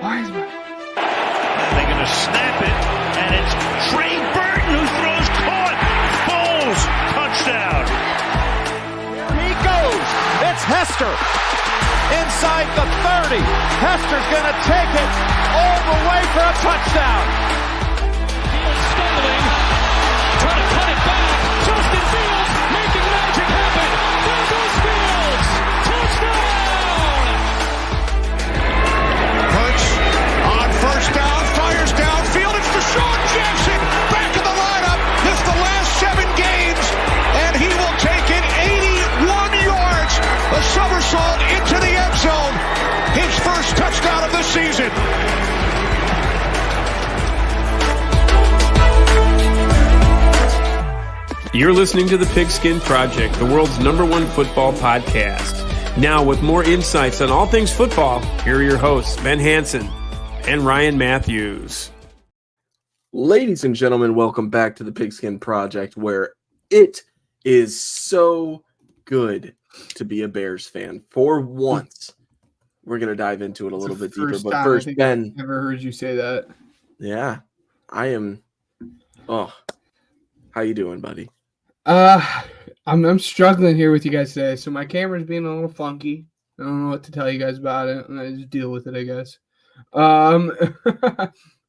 Wiseman. And they're going to snap it, and it's Trey Burton who throws caught. Foles, touchdown. Here he goes. It's Hester. Inside the 30. Hester's going to take it all the way for a touchdown. Fields stumbling, trying to cut it back. Justin Fields making magic happen. There goes Fields. Touchdown! Hurts on first down, fires downfield. It's Deshaun Jackson back in the lineup. It's the last 7 games, and he will take it 81 yards. A somersault into the end zone. His first touchdown of the season. You're listening to the Pigskin Project, the world's #1 football podcast. Now, with more insights on all things football, here are your hosts, Ben Hansen and Ryan Matthews. Ladies and gentlemen, welcome back to the Pigskin Project, where it is so good to be a Bears fan. For once, we're going to dive into it a little bit deeper. But first, Ben. I've never heard you say that. Yeah, I am. Oh, how you doing, buddy? I'm struggling here with you guys today. So my camera's being a little funky. I don't know what to tell you guys about it. I just deal with it, I guess.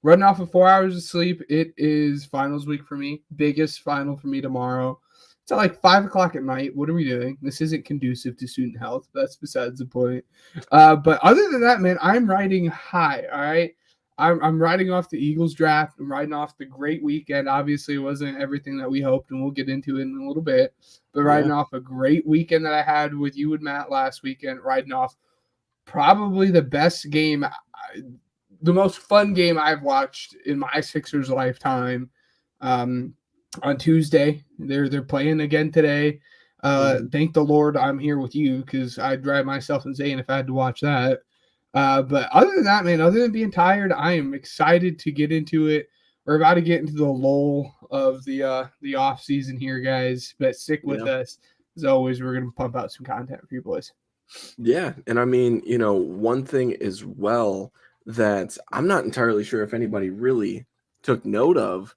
Running off of 4 hours of sleep. It is finals week for me. Biggest final for me tomorrow. It's at like 5 o'clock at night. What are we doing? This isn't conducive to student health. That's besides the point. But other than that, man, I'm riding high. All right. I'm riding off the Eagles draft. I'm riding off the great weekend. Obviously, it wasn't everything that we hoped, and we'll get into it in a little bit. But riding off a great weekend that I had with you and Matt last weekend, riding off probably the best game, the most fun game I've watched in my Sixers lifetime. On Tuesday, they're playing again today. Thank the Lord I'm here with you, because I'd drive myself insane if I had to watch that. But other than that, man, other than being tired, I am excited to get into it. We're about to get into the lull of the off season here, guys. But stick with us. As always, we're going to pump out some content for you boys. Yeah, and I mean, one thing as well that I'm not entirely sure if anybody really took note of,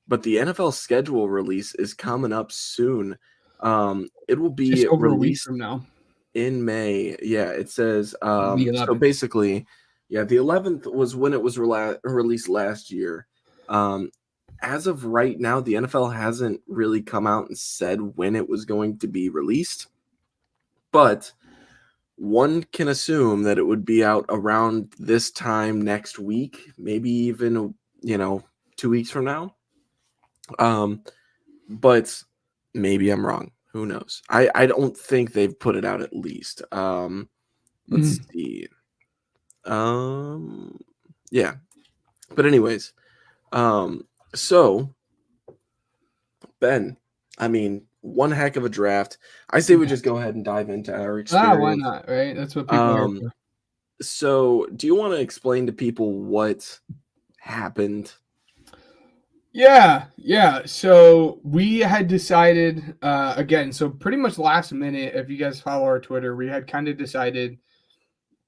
but the NFL schedule release is coming up soon. It will be just over released a week from now. In May. Yeah, it says so basically, the 11th was when it was released last year. As of right now, the NFL hasn't really come out and said when it was going to be released, but one can assume that it would be out around this time next week, maybe even 2 weeks from now. But maybe I'm wrong. Who knows? I don't think they've put it out at least. Let's see. Yeah. But anyways, so Ben, I mean, one heck of a draft. I say we just go ahead and dive into our experience. Why not, right? That's what people are for. So do you want to explain to people what happened? Yeah. So we had decided, again, so pretty much last minute, if you guys follow our Twitter, we had kind of decided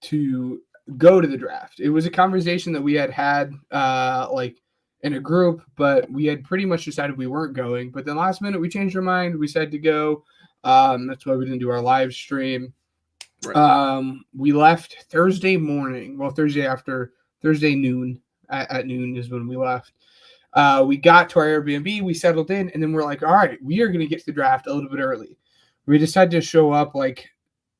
to go to the draft. It was a conversation that we had like in a group, but we had pretty much decided we weren't going. But then last minute, we changed our mind. We said to go. That's why we didn't do our live stream. Right. We left Thursday morning. Well, Thursday noon. At noon is when we left. We got to our Airbnb, we settled in, and then we're like, all right, we are going to get to the draft a little bit early. We decided to show up like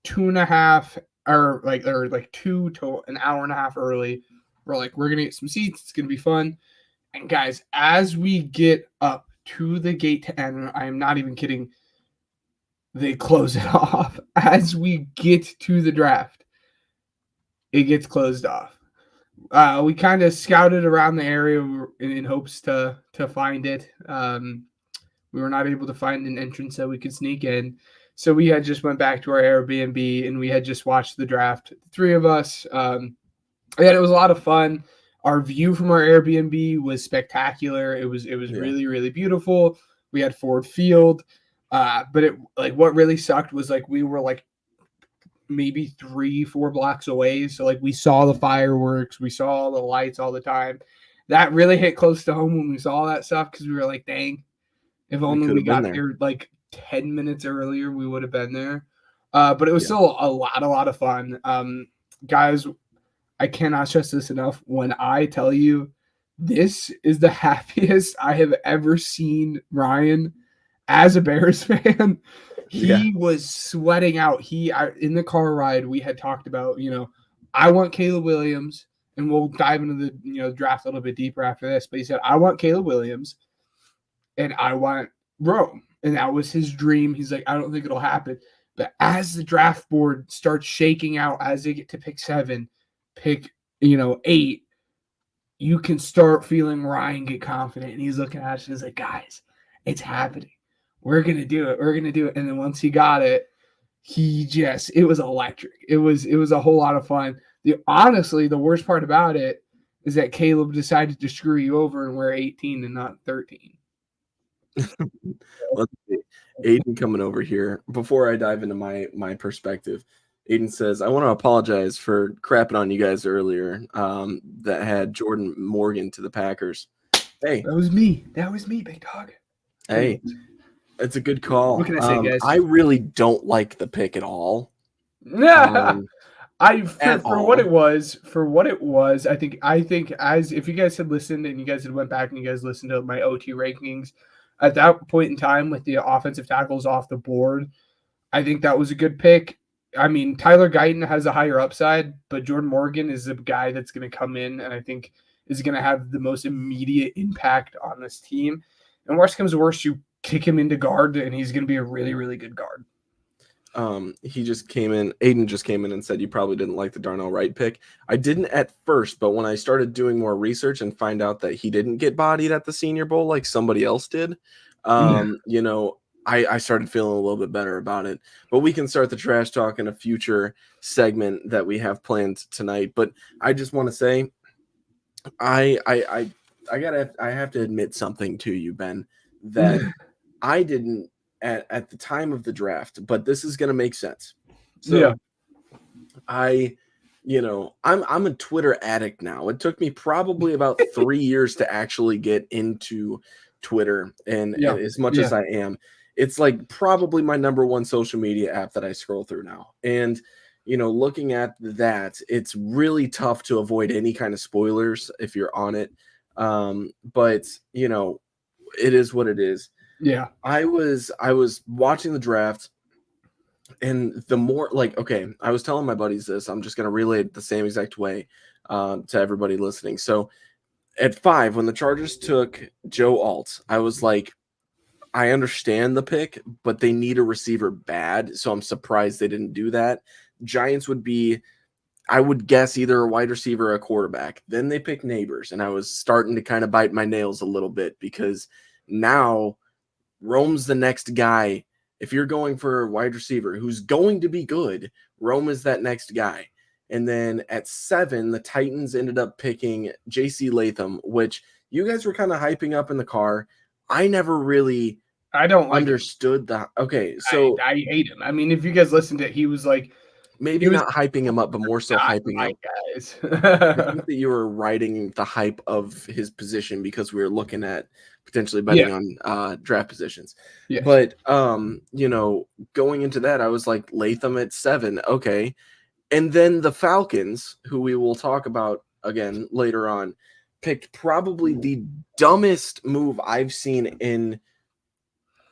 2.5 or 2 to an hour and a half early. We're like, we're going to get some seats. It's going to be fun. And guys, as we get up to the gate to enter, I am not even kidding, they close it off. As we get to the draft, it gets closed off. We kind of scouted around the area in hopes to find it. We were not able to find an entrance that we could sneak in. So we had just went back to our Airbnb and we had just watched the draft. The three of us. And it was a lot of fun. Our view from our Airbnb was spectacular. It was really, really beautiful. We had Ford Field. But what really sucked was we were maybe 3-4 blocks away. So like we saw the fireworks, we saw the lights all the time. That really hit close to home when we saw that stuff because we were like, dang, if only we got there like 10 minutes earlier, we would have been there. But it was still a lot of fun. Guys, I cannot stress this enough. When I tell you this is the happiest I have ever seen Ryan as a Bears fan. He was sweating out. In the car ride, we had talked about, I want Caleb Williams, and we'll dive into the draft a little bit deeper after this. But he said, I want Caleb Williams, and I want Rome. And that was his dream. He's like, I don't think it'll happen. But as the draft board starts shaking out, as they get to pick 7, pick 8, you can start feeling Ryan get confident. And he's looking at us and he's like, guys, it's happening. We're going to do it. We're going to do it. And then once he got it, it was electric. It was a whole lot of fun. Honestly, the worst part about it is that Caleb decided to screw you over and wear 18 and not 13. Let's see. Aiden coming over here. Before I dive into my perspective, Aiden says, I want to apologize for crapping on you guys earlier that had Jordan Morgan to the Packers. Hey. That was me, big dog. Hey, it's a good call. What can I say, guys? I really don't like the pick at all. For what it was, I think as if you guys had listened and you guys had went back and you guys listened to my OT rankings, at that point in time with the offensive tackles off the board, I think that was a good pick. I mean, Tyler Guyton has a higher upside, but Jordan Morgan is the guy that's going to come in and I think is going to have the most immediate impact on this team. And worst comes to worst, you kick him into guard and he's going to be a really, really good guard. Aiden just came in and said you probably didn't like the Darnell Wright pick. I didn't at first, but when I started doing more research and find out that he didn't get bodied at the Senior Bowl like somebody else did, I started feeling a little bit better about it. But we can start the trash talk in a future segment that we have planned tonight. But I just want to say, I have to admit something to you, Ben, that I didn't at the time of the draft, but this is going to make sense. So I'm a Twitter addict now. It took me probably about 3 years to actually get into Twitter. And as much as I am, it's like probably my number one social media app that I scroll through now. And, looking at that, it's really tough to avoid any kind of spoilers if you're on it. But, it is what it is. Yeah. I was watching the draft, and the more I was telling my buddies this, I'm just going to relay it the same exact way to everybody listening. So at 5, when the Chargers took Joe Alt, I was like, I understand the pick, but they need a receiver bad. So I'm surprised they didn't do that. Giants would be, I would guess, either a wide receiver or a quarterback. Then they picked Neighbors, and I was starting to kind of bite my nails a little bit because now Rome's the next guy. If you're going for a wide receiver who's going to be good, Rome is that next guy. And then at 7, the Titans ended up picking J.C. Latham, which you guys were kind of hyping up in the car. I never really understood that. Okay, so I hate him. I mean, if you guys listened to it, he was like, maybe not hyping him up, but more so hyping up guys. I think that you were riding the hype of his position because we were looking at potentially betting on draft positions. Yes. But going into that, I was like, Latham at 7, okay. And then the Falcons, who we will talk about again later on, picked probably the dumbest move I've seen in,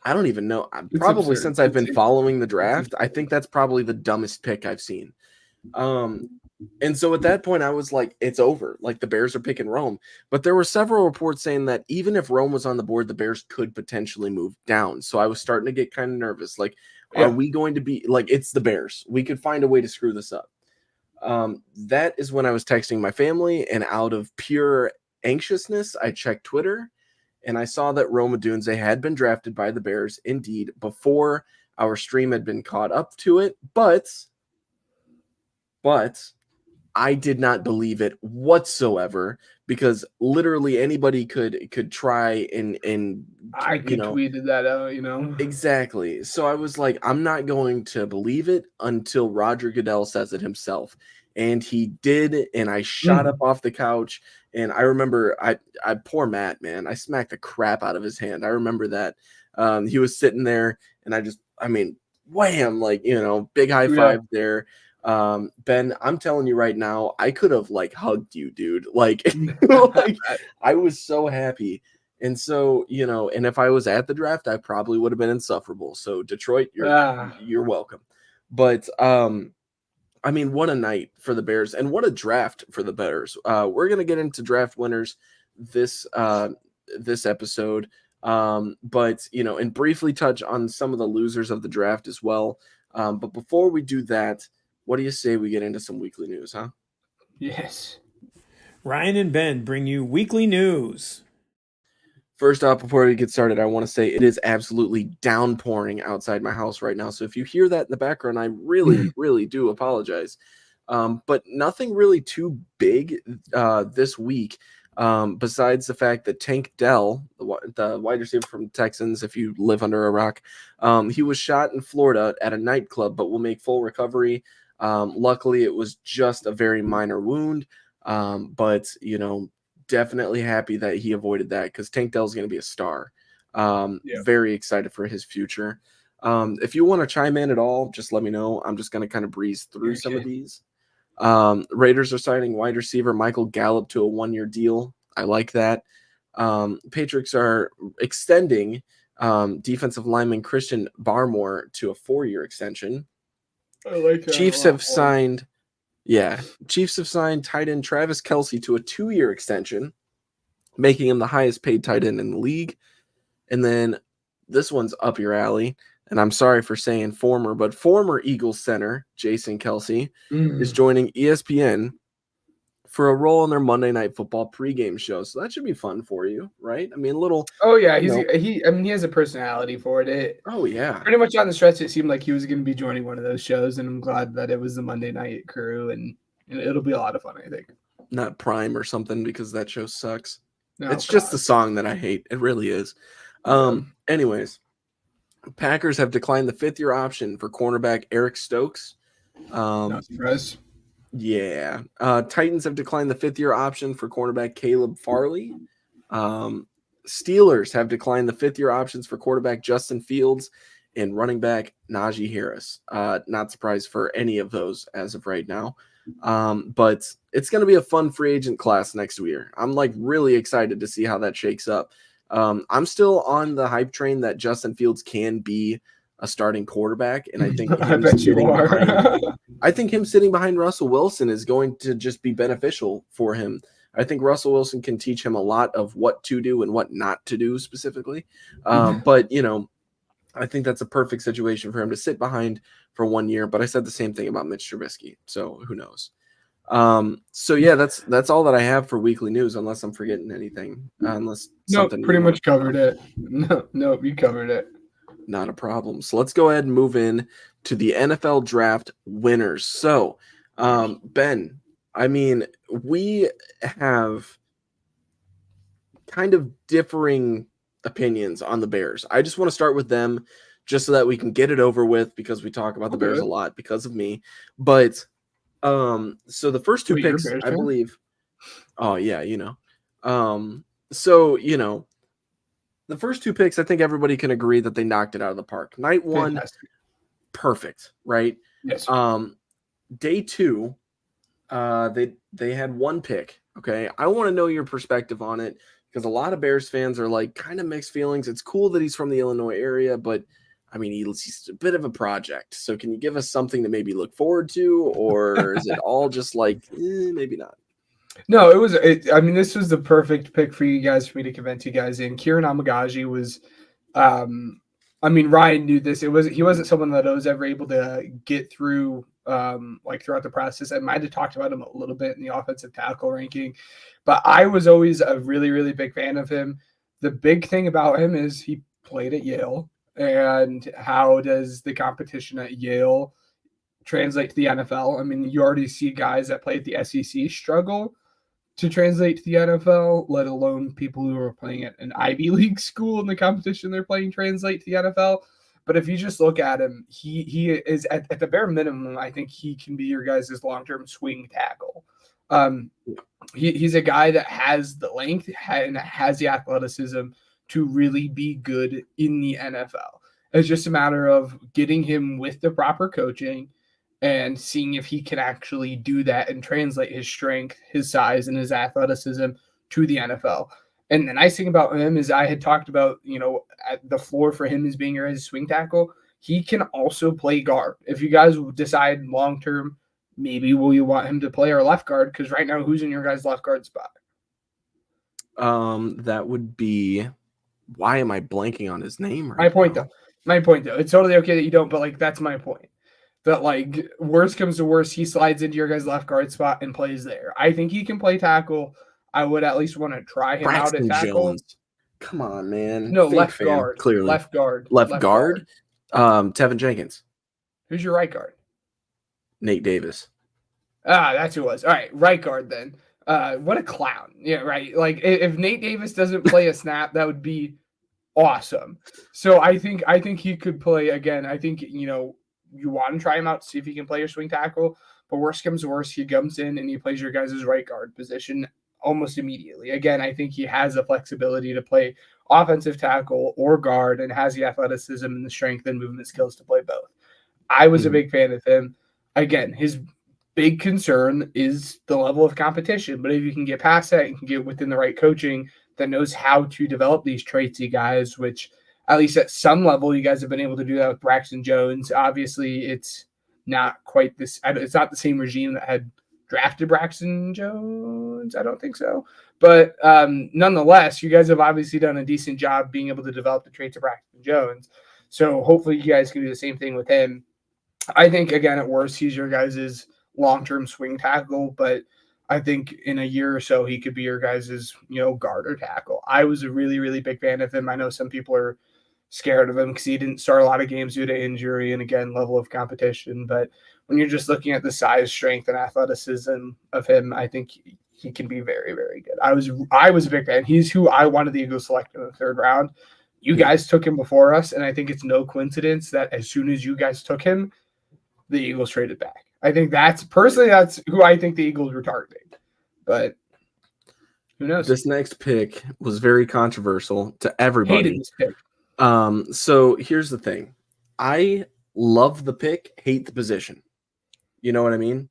I don't even know, probably since I've been following the draft. I think that's probably the dumbest pick I've seen. And so at that point, I was like, it's over. Like, the Bears are picking Rome. But there were several reports saying that even if Rome was on the board, the Bears could potentially move down. So I was starting to get kind of nervous. Like, are we going to be, like, it's the Bears. We could find a way to screw this up. That is when I was texting my family, and out of pure anxiousness, I checked Twitter, and I saw that Rome Odunze had been drafted by the Bears, indeed, before our stream had been caught up to it. But I did not believe it whatsoever, because literally anybody could try and I could tweeted that out, Exactly. So I was like, I'm not going to believe it until Roger Goodell says it himself. And he did, and I shot up off the couch. And I remember I poor Matt, man, I smacked the crap out of his hand. I remember that. He was sitting there, and wham, like, big high five there. Ben, I'm telling you right now, I could have like hugged you, dude. Like, like I was so happy. And so, and if I was at the draft, I probably would have been insufferable. So Detroit, you're welcome. But what a night for the Bears, and what a draft for the Bears. We're gonna get into draft winners this episode. But and briefly touch on some of the losers of the draft as well. But before we do that, what do you say we get into some weekly news, huh? Yes. Ryan and Ben bring you weekly news. First off, before we get started, I want to say it is absolutely downpouring outside my house right now. So if you hear that in the background, I really, really do apologize. But nothing really too big this week, besides the fact that Tank Dell, the wide receiver from the Texans, if you live under a rock, he was shot in Florida at a nightclub, but will make full recovery. Luckily, it was just a very minor wound, but definitely happy that he avoided that, because Tank Dell is going to be a star. Very excited for his future. If you want to chime in at all, just let me know. I'm just going to kind of breeze through some of these. Raiders are signing wide receiver Michael Gallup to a 1-year deal. I like that. Patriots are extending defensive lineman Christian Barmore to a 4-year extension. I like that. Chiefs have signed tight end Travis Kelce to a 2-year extension, making him the highest paid tight end in the league. And then this one's up your alley, and I'm sorry for saying former Eagles center Jason Kelce is joining ESPN for a role on their Monday Night Football pregame show. So that should be fun for you, right? Oh yeah, he has a personality for it. Oh yeah. Pretty much on the stretch, it seemed like he was going to be joining one of those shows, and I'm glad that it was the Monday Night Crew, and it'll be a lot of fun, I think. Not Prime or something, because that show sucks. No, it's just the song that I hate. It really is. Anyways, Packers have declined the 5th-year option for cornerback Eric Stokes. Not surprised. Yeah. Titans have declined the 5th-year option for cornerback Caleb Farley. Steelers have declined the 5th-year options for quarterback Justin Fields and running back Najee Harris. Not surprised for any of those as of right now. But it's going to be a fun free agent class next year. I'm really excited to see how that shakes up. I'm still on the hype train that Justin Fields can be a starting quarterback, and I think I think him sitting behind Russell Wilson is going to just be beneficial for him. I think Russell Wilson can teach him a lot of what to do and what not to do specifically. But I think that's a perfect situation for him to sit behind for 1 year. But I said the same thing about Mitch Trubisky, so who knows? So yeah, that's all that I have for weekly news, unless I'm forgetting anything. Pretty much covered it. No, you covered it. Not a problem. So let's go ahead and move in to the NFL draft winners. So, Ben, we have kind of differing opinions on the Bears. I just want to start with them just so that we can get it over with, because we talk about the Bears a lot because of me. But so the first two picks, I believe. Oh yeah, the first two picks, I think everybody can agree that they knocked it out of the park. Night one, fantastic. Perfect, right? Yes. Day two, they had one pick. Okay, I want to know your perspective on it, because a lot of Bears fans are kind of mixed feelings. It's cool that he's from the Illinois area, but he's a bit of a project. So can you give us something to maybe look forward to, or is it all just maybe not? No, this was the perfect pick for you guys, for me to convince you guys in. Kieran Amagaji was, Ryan knew this. He wasn't someone that I was ever able to get through, throughout the process. I might have talked about him a little bit in the offensive tackle ranking, but I was always a really, really big fan of him. The big thing about him is he played at Yale, and how does the competition at Yale translate to the NFL. I mean, you already see guys that play at the SEC struggle to translate to the NFL, let alone people who are playing at an Ivy League school in the competition they're playing translate to the NFL. But if you just look at him, he is at the bare minimum, I think he can be your guys' long-term swing tackle. He's a guy that has the length and has the athleticism to really be good in the NFL. It's just a matter of getting him with the proper coaching and seeing if he can actually do that and translate his strength, his size, and his athleticism to the NFL. And the nice thing about him is I had talked about, at the floor for him as being your swing tackle. He can also play guard. If you guys decide long-term, maybe will you want him to play our left guard? Because right now, who's in your guys' left guard spot? That would be, why am I blanking on his name right My point, though. It's totally okay that you don't, but, that's my point. That, worst comes to worst, he slides into your guys' left guard spot and plays there. I think he can play tackle. I would at least want to try him out at tackle. Jones. Come on, man. No, left guard. Clearly. Left guard. Left guard? Tevin Jenkins. Who's your right guard? Nate Davis. That's who it was. All right, right guard then. What a clown. Yeah, right. If Nate Davis doesn't play a snap, that would be awesome. So I think he could play again. I think, you want to try him out to see if he can play your swing tackle, but worst comes to worst, he comes in and he plays your guys' right guard position almost immediately. Again, I think he has the flexibility to play offensive tackle or guard and has the athleticism and the strength and movement skills to play both. I was a big fan of him. Again, his big concern is the level of competition, but if you can get past that and can get within the right coaching that knows how to develop these traits, you guys, which at least at some level, you guys have been able to do that with Braxton Jones. Obviously, it's not quite this. It's not the same regime that had drafted Braxton Jones. I don't think so. But nonetheless, you guys have obviously done a decent job being able to develop the traits of Braxton Jones. So hopefully you guys can do the same thing with him. I think, again, at worst, he's your guys' long-term swing tackle, but I think in a year or so, he could be your guys' guard or tackle. I was a really, really big fan of him. I know some people are scared of him because he didn't start a lot of games due to injury and, again, level of competition. But when you're just looking at the size, strength, and athleticism of him, I think he can be very, very good. I was a big fan. He's who I wanted the Eagles select in the third round. You guys took him before us, and I think it's no coincidence that as soon as you guys took him, the Eagles traded back. I think that's who I think the Eagles were targeting. But who knows? This next pick was very controversial to everybody. Hated this pick. So here's the thing. I love the pick, hate the position. You know what I mean?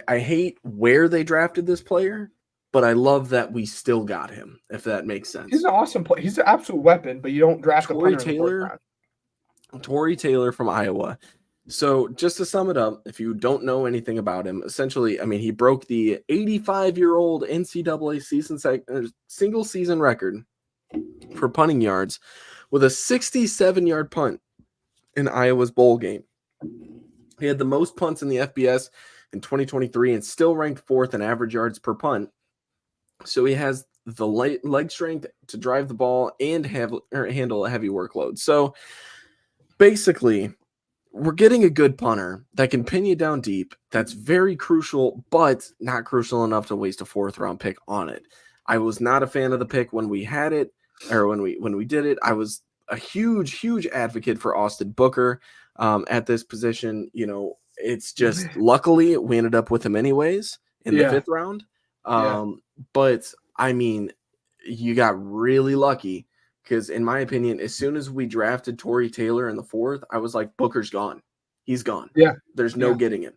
I hate where they drafted this player, but I love that we still got him, if that makes sense. He's an awesome player. He's an absolute weapon, but you don't draft Tory Taylor from Iowa. So just to sum it up, if you don't know anything about him, essentially, he broke the 85-year-old NCAA single season record for punting yards with a 67-yard punt in Iowa's bowl game. He had the most punts in the FBS in 2023 and still ranked fourth in average yards per punt. So he has the leg strength to drive the ball and handle a heavy workload. So basically, we're getting a good punter that can pin you down deep. That's very crucial, but not crucial enough to waste a fourth-round pick on it. I was not a fan of the pick when we had it, or when we did it. I was a huge advocate for Austin Booker at this position. It's just luckily we ended up with him anyways in the fifth round. But you got really lucky because, in my opinion, as soon as we drafted Tory Taylor in the fourth, I was like, Booker's gone. He's gone. Yeah. There's no getting him.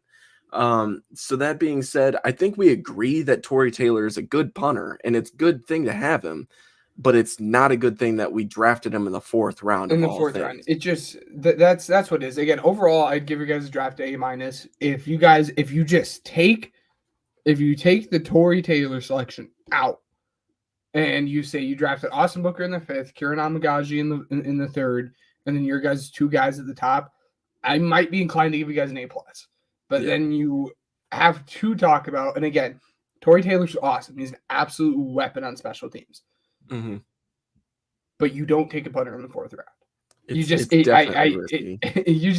So that being said, I think we agree that Tory Taylor is a good punter and it's a good thing to have him, but it's not a good thing that we drafted him in the fourth round. In the fourth round. It just, that's what it is. Again, overall, I'd give you guys a draft A-. If you take the Tory Taylor selection out and you say you drafted Austin Booker in the fifth, Kieran Amagaji in the third, and then your guys' two guys at the top, I might be inclined to give you guys an A+. But then you have to talk about, and again, Tory Taylor's awesome. He's an absolute weapon on special teams. Mm-hmm. But you don't take a punter in the fourth round. You just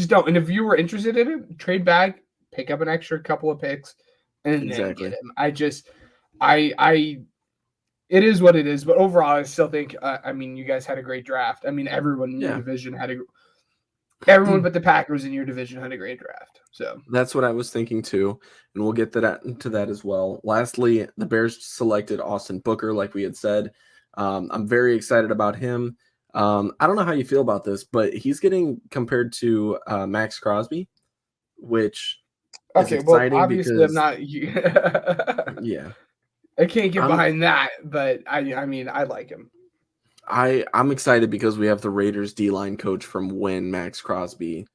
don't. And if you were interested in it, trade back pick up an extra couple of picks and then Exactly. get him. It is what it is, but overall, I still think, you guys had a great draft. I mean, everyone in your division everyone but the Packers in your division had a great draft. So that's what I was thinking too, and we'll get to that as well. Lastly, the Bears selected Austin Booker, like we had said. I'm very excited about him. I don't know how you feel about this, but he's getting compared to Max Crosby, which is exciting obviously because I'm not. yeah. I can't get behind that, but I like him. I'm excited because we have the Raiders D-line coach from when Max Crosby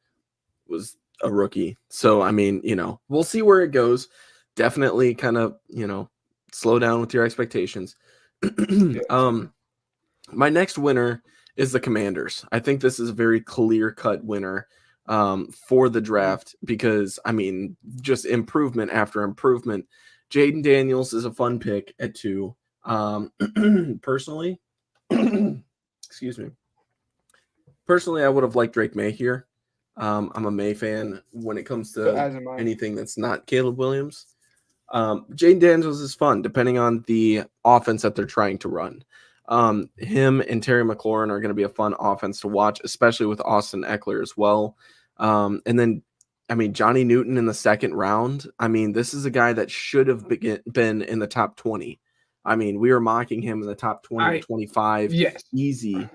was a rookie. So, we'll see where it goes. Definitely kind of, slow down with your expectations. My next winner is the Commanders. I think this is a very clear-cut winner for the draft because, just improvement after improvement. Jaden Daniels is a fun pick at 2. Personally, excuse me. Personally, I would have liked Drake May here. I'm a May fan when it comes to anything that's not Caleb Williams. Jaden Daniels is fun, depending on the offense that they're trying to run. Him and Terry McLaurin are going to be a fun offense to watch, especially with Austin Eckler as well. And then, Johnny Newton in the second round. This is a guy that should have been in the top 20. We were mocking him in the top 20 to 25, easy.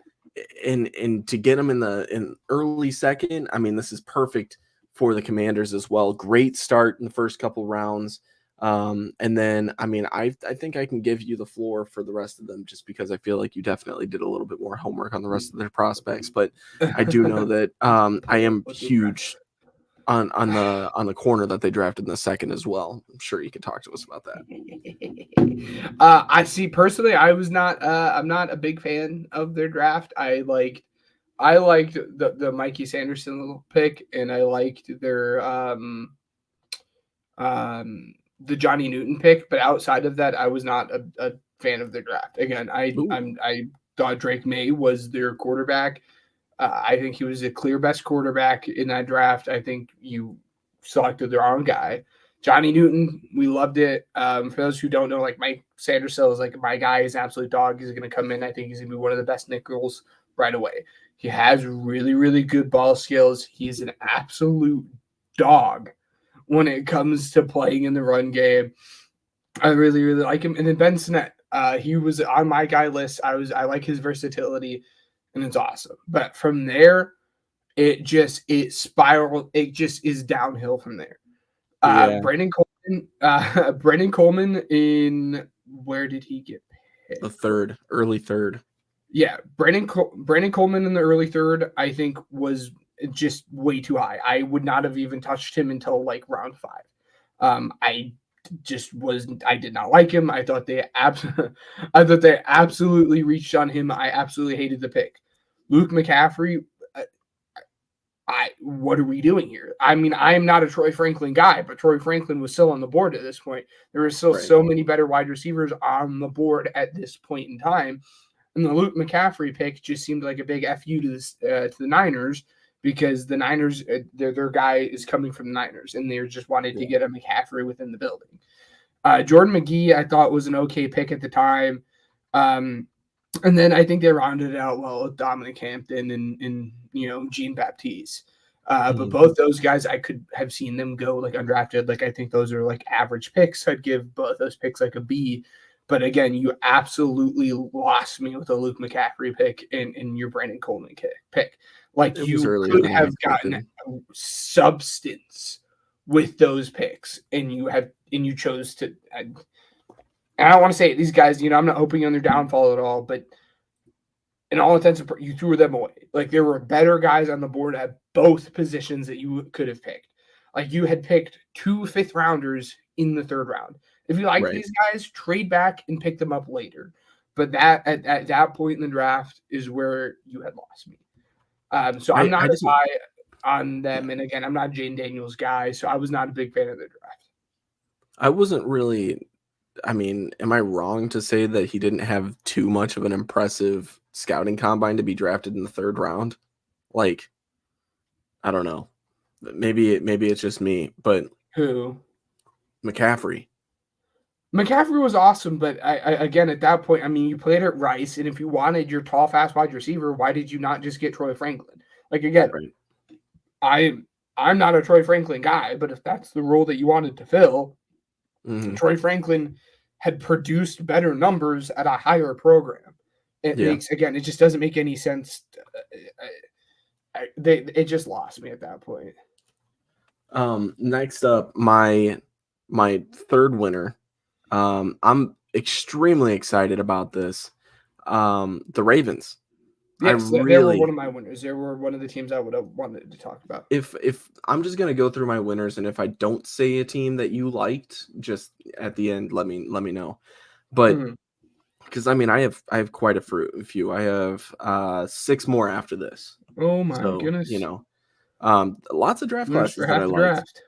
And to get him in early second, this is perfect for the Commanders as well. Great start in the first couple rounds. And then, I think I can give you the floor for the rest of them just because I feel like you definitely did a little bit more homework on the rest of their prospects. But I do know that I am huge on the corner that they drafted in the second as well. I'm sure you could talk to us about that. I see personally, I'm not a big fan of their draft. I liked the Mikey Sanderson pick, and I liked their the Johnny Newton pick, but outside of that, I was not a fan of their draft. Again, I thought Drake May was their quarterback. I think he was the clear best quarterback in that draft. I think you selected the wrong guy. Johnny Newton, we loved it. For those who don't know, like Mike Sanderson is like my guy. He's an absolute dog. He's going to come in. I think he's going to be one of the best nickels right away. He has really, really good ball skills. He's an absolute dog when it comes to playing in the run game. I really, really like him. And then Ben Sinnett, he was on my guy list. I like his versatility, and it's awesome. But from there, it spiraled. It just is downhill from there. Brendan Coleman in where did he get picked? The third, early third. Yeah, Brendan Coleman in the early third, I think was just way too high. I would not have even touched him until like round 5. I did not like him. I thought they absolutely reached on him. I absolutely hated the pick. Luke McCaffrey, what are we doing here? I am not a Troy Franklin guy, but Troy Franklin was still on the board at this point. There were still so many better wide receivers on the board at this point in time. And the Luke McCaffrey pick just seemed like a big FU to the Niners, because the Niners, their guy is coming from the Niners, and they're just wanted to get a McCaffrey within the building. Jordan McGee, I thought, was an okay pick at the time. And then I think they rounded it out well with Dominic Hampton and Jean Baptiste. But both those guys, I could have seen them go like undrafted. Like I think those are like average picks. I'd give both those picks like a B. But again, you absolutely lost me with a Luke McCaffrey pick and your Brandon Coleman pick. Like you could have gotten substance with those picks, and you chose to. And I don't want to say it, these guys, I'm not hoping on their downfall at all, but in all intents and purposes, you threw them away. Like there were better guys on the board at both positions that you could have picked. Like you had picked 2 5th rounders in the 3rd round. If you like these guys, trade back and pick them up later. But that at that point in the draft is where you had lost me. So I'm not as high on them. And again, I'm not Jane Daniels guy, so I was not a big fan of the draft. I wasn't really. Am I wrong to say that he didn't have too much of an impressive scouting combine to be drafted in the 3rd round? Like, I don't know. Maybe it's just me, but Who? McCaffrey. McCaffrey was awesome, but I again at that point, I mean, you played at Rice, and if you wanted your tall, fast wide receiver, why did you not just get Troy Franklin? Like again, Right. I'm not a Troy Franklin guy, but if that's the role that you wanted to fill, Troy Franklin had produced better numbers at a higher program. It just doesn't make any sense. It just lost me at that point. Next up, my third winner. I'm extremely excited about this. The Ravens. Yes, they were one of my winners. They were one of the teams I would have wanted to talk about. If I'm just gonna go through my winners, and if I don't say a team that you liked, just at the end, let me know. But because I mean, I have quite a few. I have 6 more after this. Oh my goodness! Lots of draft classes that I liked.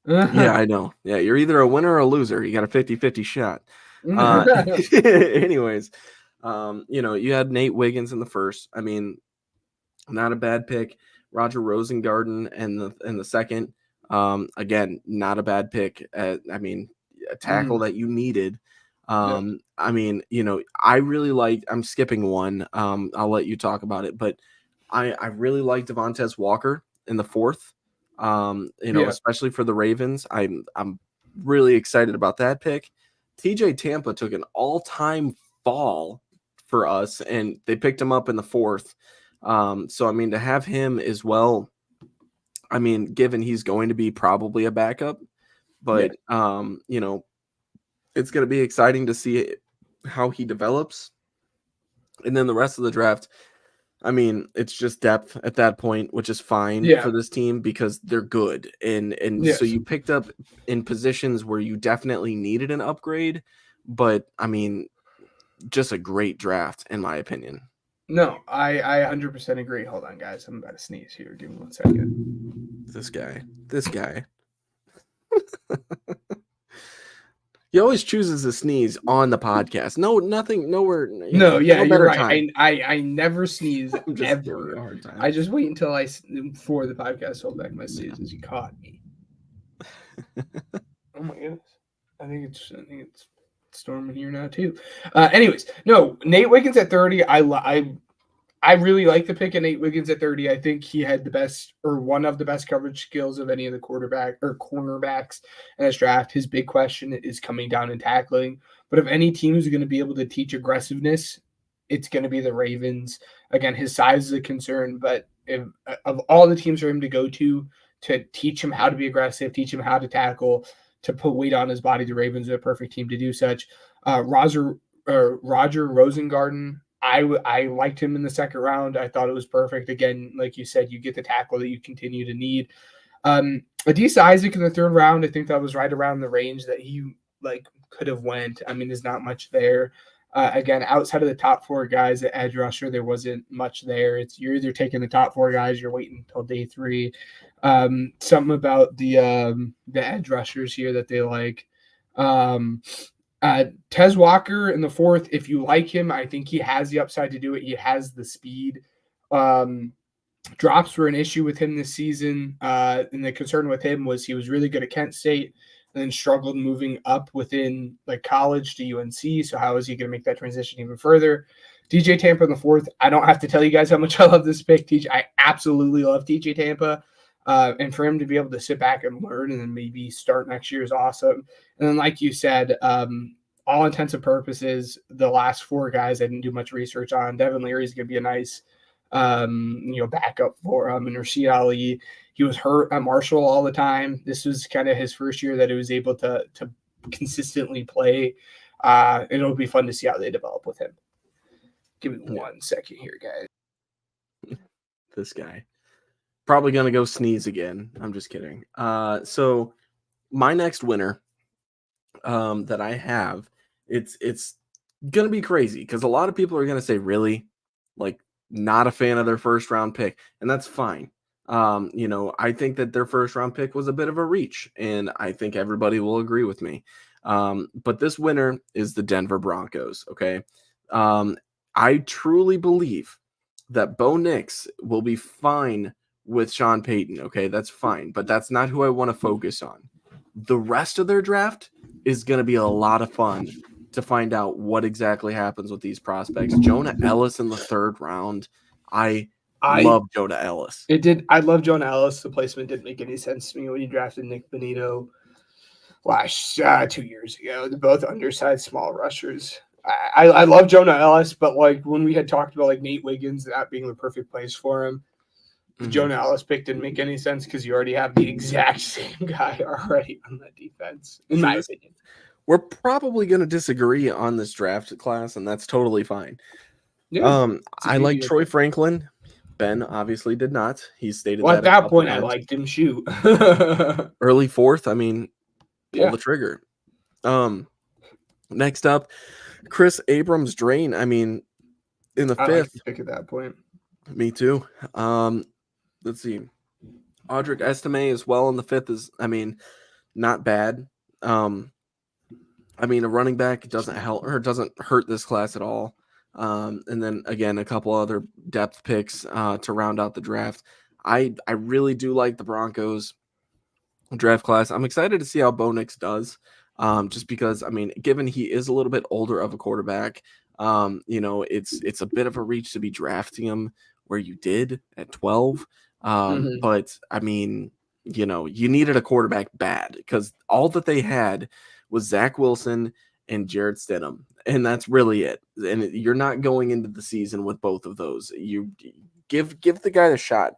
Yeah, I know. Yeah, you're either a winner or a loser. You got a 50-50 shot. Anyways, you had Nate Wiggins in the first. I mean, not a bad pick. Roger Rosengarten in the second. Again, not a bad pick. A tackle that you needed. I mean, I really like. I'm skipping one. I'll let you talk about it, but I really like Devontae Walker in the fourth. Especially for the Ravens. I'm really excited about that pick. TJ Tampa took an all-time fall for us, and they picked him up in the fourth. So I mean, to have him as well, I mean, given he's going to be probably a backup, but it's going to be exciting to see how he develops. And then the rest of the draft, I mean, it's just depth at that point, which is fine for this team because they're good. And so you picked up in positions where you definitely needed an upgrade, but I mean, just a great draft in my opinion. No, I 100% agree. Hold on, guys. I'm about to sneeze here. Give me 1 second. This guy. He always chooses to sneeze on the podcast. Nowhere. You're right. I never sneeze I'm just ever. giving you a hard time. I just wait until before the podcast hold back my sneezes. You caught me. Oh my goodness. I think it's storming here now too. Anyways, no, Nate Wiggins at 30. I really like the pick of Nate Wiggins at 30. I think he had the best or one of the best coverage skills of any of the quarterback or cornerbacks in this draft. His big question is coming down and tackling. But if any team is going to be able to teach aggressiveness, it's going to be the Ravens. Again, his size is a concern, but of all the teams for him to go to teach him how to be aggressive, teach him how to tackle, to put weight on his body, the Ravens are a perfect team to do such. Roger Rosengarten, I liked him in the second round. I thought it was perfect. Again, like you said, you get the tackle that you continue to need. Adisa Isaac in the third round, I think that was right around the range that he could have went. I mean, there's not much there. Again, outside of the top 4 guys at edge rusher, there wasn't much there. You're either taking the top 4 guys, you're waiting until day 3. Something about the edge rushers here that they like. Tez Walker in the fourth, if you like him, I think he has the upside to do it. He has the speed. Drops were an issue with him this season. And the concern with him was he was really good at Kent State and then struggled moving up within college to UNC. So how is he going to make that transition even further? DJ Tampa in the fourth. I don't have to tell you guys how much I love this pick. I absolutely love DJ Tampa. And for him to be able to sit back and learn and then maybe start next year is awesome. And then, like you said, all intents and purposes, the last 4 guys I didn't do much research on. Devin Leary is going to be a nice, backup for him. And Rashid Ali, he was hurt at Marshall all the time. This was kind of his first year that he was able to consistently play. It'll be fun to see how they develop with him. Give me 1 second here, guys. This guy. Probably going to go sneeze again. I'm just kidding. So my next winner that I have, it's going to be crazy because a lot of people are going to say, really? Not a fan of their first round pick. And that's fine. I think that their first round pick was a bit of a reach, and I think everybody will agree with me. But this winner is the Denver Broncos. Okay. I truly believe that Bo Nix will be fine with Sean Payton. Okay. That's fine, but that's not who I want to focus on. The rest of their draft is going to be a lot of fun to find out what exactly happens with these prospects. Jonah Ellis in the 3rd round. I love Jonah Ellis. It did. I love Jonah Ellis. The placement didn't make any sense to me when you drafted Nick Bonito last 2 years ago. They're both undersized small rushers. I love Jonah Ellis, but like when we had talked about like Nate Wiggins, that being the perfect place for him, the Jonah Ellis pick didn't make any sense because you already have the exact same guy already on that defense, in my opinion. We're probably going to disagree on this draft class, and that's totally fine. Yeah, I like Troy Franklin. Ben obviously did not. He stated well, that at that point I liked him. Shoot. Early 4th. I mean, pull the trigger. Next up, Chris Abrams Drain. I mean, in the 5th. Like the pick at that point. Me too. Let's see. Audric Estime as well in the 5th is, I mean, not bad. I mean, a running back doesn't hurt this class at all. And then again, a couple other depth picks to round out the draft. I really do like the Broncos draft class. I'm excited to see how Bo Nix does. Just because, I mean, given he is a little bit older of a quarterback, it's a bit of a reach to be drafting him where you did at 12. But I mean, you needed a quarterback bad because all that they had was Zach Wilson and Jarrett Stidham, and that's really it. And you're not going into the season with both of those. You give the guy a shot.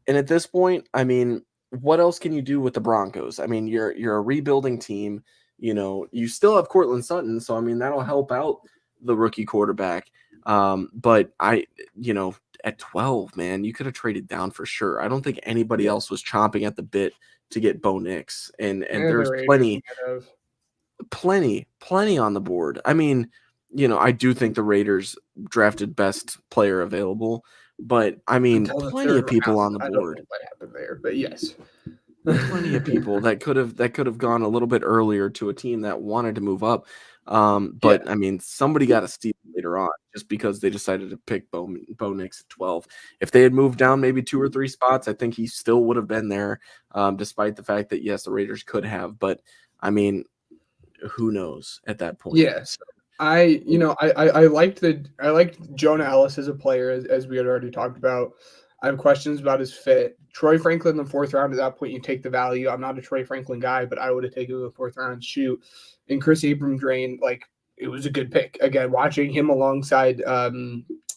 And at this point, I mean, what else can you do with the Broncos? I mean, you're a rebuilding team. You still have Cortland Sutton, so I mean that'll help out the rookie quarterback. But at 12, man, you could have traded down for sure. I don't think anybody else was chomping at the bit to get Bo Nix, and there's plenty on the board. I mean, I do think the Raiders drafted best player available, but I mean, plenty of people on the board. I don't know what happened there, but yes. Plenty of people that could have gone a little bit earlier to a team that wanted to move up. But I mean, somebody got to steal later on just because they decided to pick Bo Nix at 12. If they had moved down maybe 2 or 3 spots, I think he still would have been there, despite the fact that yes, the Raiders could have. But I mean, who knows at that point? Yes. So. I liked Jonah Ellis as a player, as we had already talked about. I have questions about his fit. Troy Franklin in the 4th round, at that point, you take the value. I'm not a Troy Franklin guy, but I would have taken the 4th round shoot. And Chris Abrams Drain, like, it was a good pick. Again, watching him alongside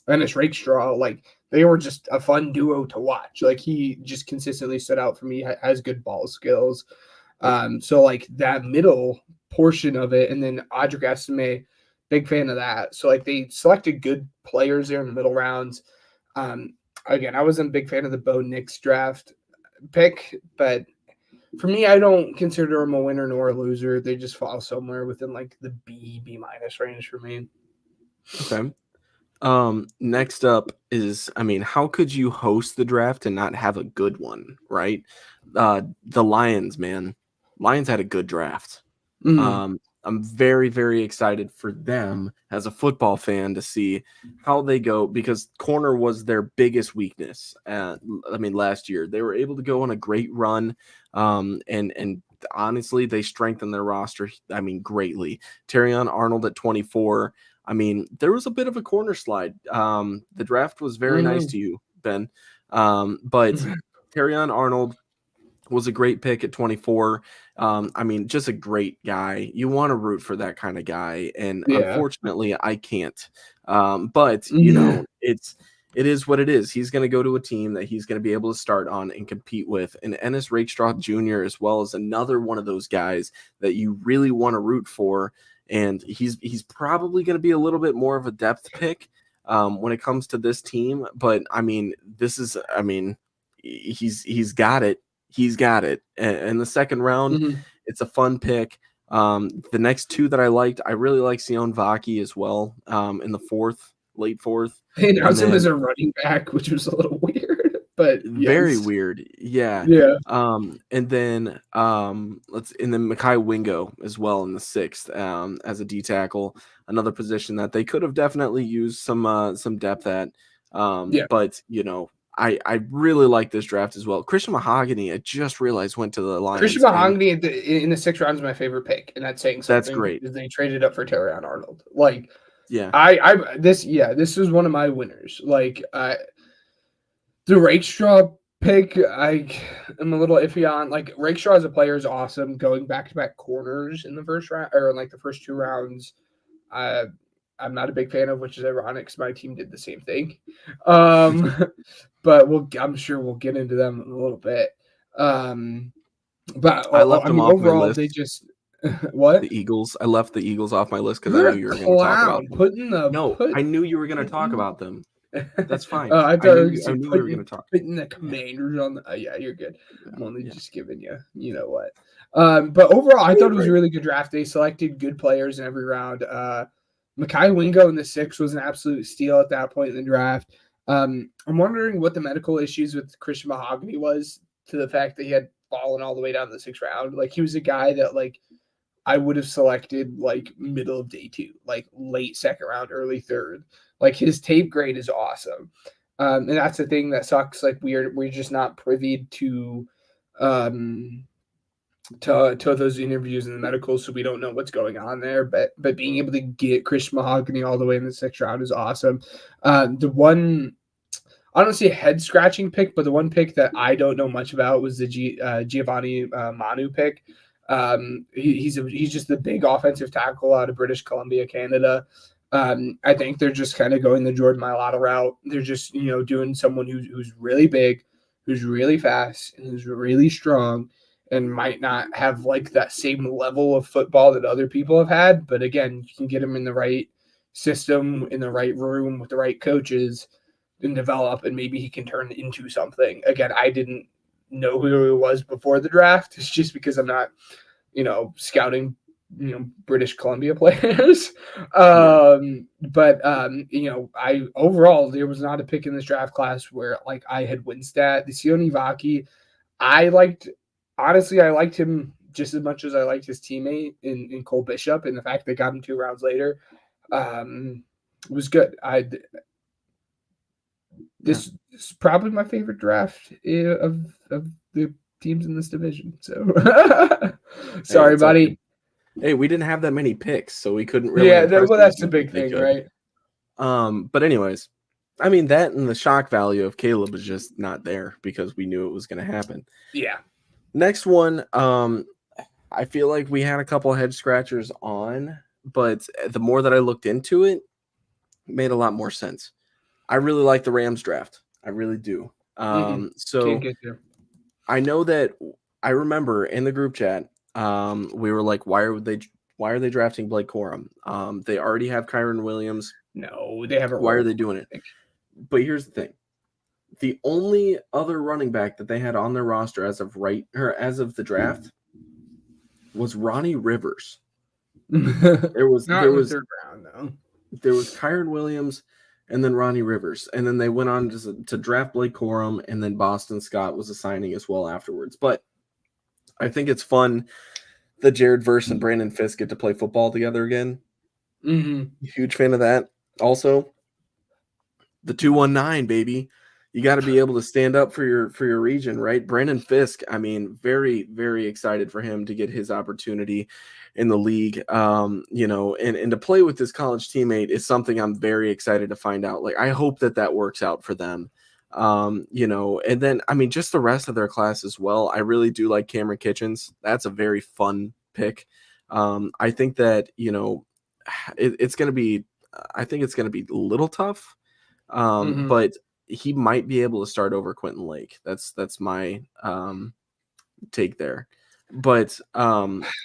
Ennis Rakestraw, like, they were just a fun duo to watch. Like, he just consistently stood out for me, has good ball skills. So, like, that middle portion of it, and then Audric Estime, big fan of that. So, like, they selected good players there in the middle rounds. Again, I wasn't a big fan of the Bo Nix draft pick, but for me, I don't consider them a winner nor a loser. They just fall somewhere within like the B minus range for me. Okay. Next up is, I mean, how could you host the draft and not have a good one, right? The Lions, man. Lions had a good draft. I'm very, very excited for them as a football fan to see how they go because corner was their biggest weakness. Last year they were able to go on a great run, and honestly, they strengthened their roster. I mean, greatly. Terrion Arnold at 24. I mean, there was a bit of a corner slide. The draft was very nice to you, Ben, but Terrion Arnold was a great pick at 24. I mean, just a great guy. You want to root for that kind of guy. And unfortunately I can't. But it is what it is. He's going to go to a team that he's going to be able to start on and compete with. And Ennis Rakestraw Jr. as well as another one of those guys that you really want to root for. And he's probably going to be a little bit more of a depth pick when it comes to this team. But I mean, he's got it. He's got it. In the 2nd round, it's a fun pick. The next 2 that I liked, I really like Sion Vaki as well in the 4th, late 4th. They announced him as a running back, which was a little weird, but very weird. Yeah. And then Mekhi Wingo as well in the 6th as a D tackle, another position that they could have definitely used some depth at. But I really like this draft as well. Christian Mahogany, I just realized, went to the Lions. Christian Mahogany in the 6th round is my favorite pick, and that's saying something. That's great. Because they traded up for Terrion Arnold. Like, yeah, this is one of my winners. Like, the Rakestraw pick, I am a little iffy on. Like, Rakestraw as a player is awesome. Going back-to-back corners in the first round, or in like the first 2 rounds, I'm not a big fan of, which is ironic because my team did the same thing. But I'm sure we'll get into them in a little bit. But I left them off my list. They just what? The Eagles. I left the Eagles off my list because I knew you were going to talk about them. I knew you were going to talk about them. That's fine. I knew we were going to talk. Putting the Commanders on the. Yeah, you're good. I'm only just giving you know what. But overall, I thought it was a really good draft. They selected good players in every round. Mekhi Wingo in the 6th was an absolute steal at that point in the draft. I'm wondering what the medical issues with Christian Mahogany was to the fact that he had fallen all the way down to the 6th round. Like, he was a guy that, like, I would have selected, like, middle of day 2, like, late 2nd round, early 3rd. Like, his tape grade is awesome. And that's the thing that sucks. Like, we're just not privy to those interviews in the medicals, so we don't know what's going on there. But being able to get Christian Mahogany all the way in the 6th round is awesome. The one, I don't see a head scratching pick, but the one pick that I don't know much about was the Giovanni Manu pick. He's just the big offensive tackle out of British Columbia, Canada. I think they're just kind of going the Jordan Mailata route. They're just, doing someone who's really big, who's really fast, and who's really strong, and might not have like that same level of football that other people have had. But again, you can get him in the right system, in the right room with the right coaches, and develop, and maybe he can turn into something. Again, I didn't know who he was before the draft. It's just because I'm not, scouting, British Columbia players. But I overall, there was not a pick in this draft class where like I had Windstat. The Sione Vaki, I liked him just as much as I liked his teammate in Cole Bishop, and the fact they got him 2 rounds later was good. This is probably my favorite draft of the teams in this division. So sorry, buddy. Hey, we didn't have that many picks, so we couldn't really. Yeah, that's the big thing, right? But anyways, I mean, that and the shock value of Caleb was just not there because we knew it was going to happen. Yeah. Next one, I feel like we had a couple head scratchers on, but the more that I looked into it, it made a lot more sense. I really like the Rams draft. I really do. So can't get there. I know that I remember in the group chat, we were like, why are they drafting Blake Corum? They already have Kyron Williams. No, they haven't. Why are they doing it? But here's the thing. The only other running back that they had on their roster as of the draft was Ronnie Rivers. There was third round, though. There was Kyron Williams and then Ronnie Rivers. And then they went on to draft Blake Corum, and then Boston Scott was a signing as well afterwards. But I think it's fun that Jared Verse and Brandon Fisk get to play football together again. Mm-hmm. Huge fan of that. Also, the 219, baby. You got to be able to stand up for your region, right? Brandon Fisk, I mean, very, very excited for him to get his opportunity in the league. And to play with this college teammate is something I'm very excited to find out. Like, I hope that works out for them. And then, I mean, just the rest of their class as well. I really do like Cameron Kitchens. That's a very fun pick. I think that, it's going to be a little tough. But he might be able to start over Quentin Lake. That's my take there. But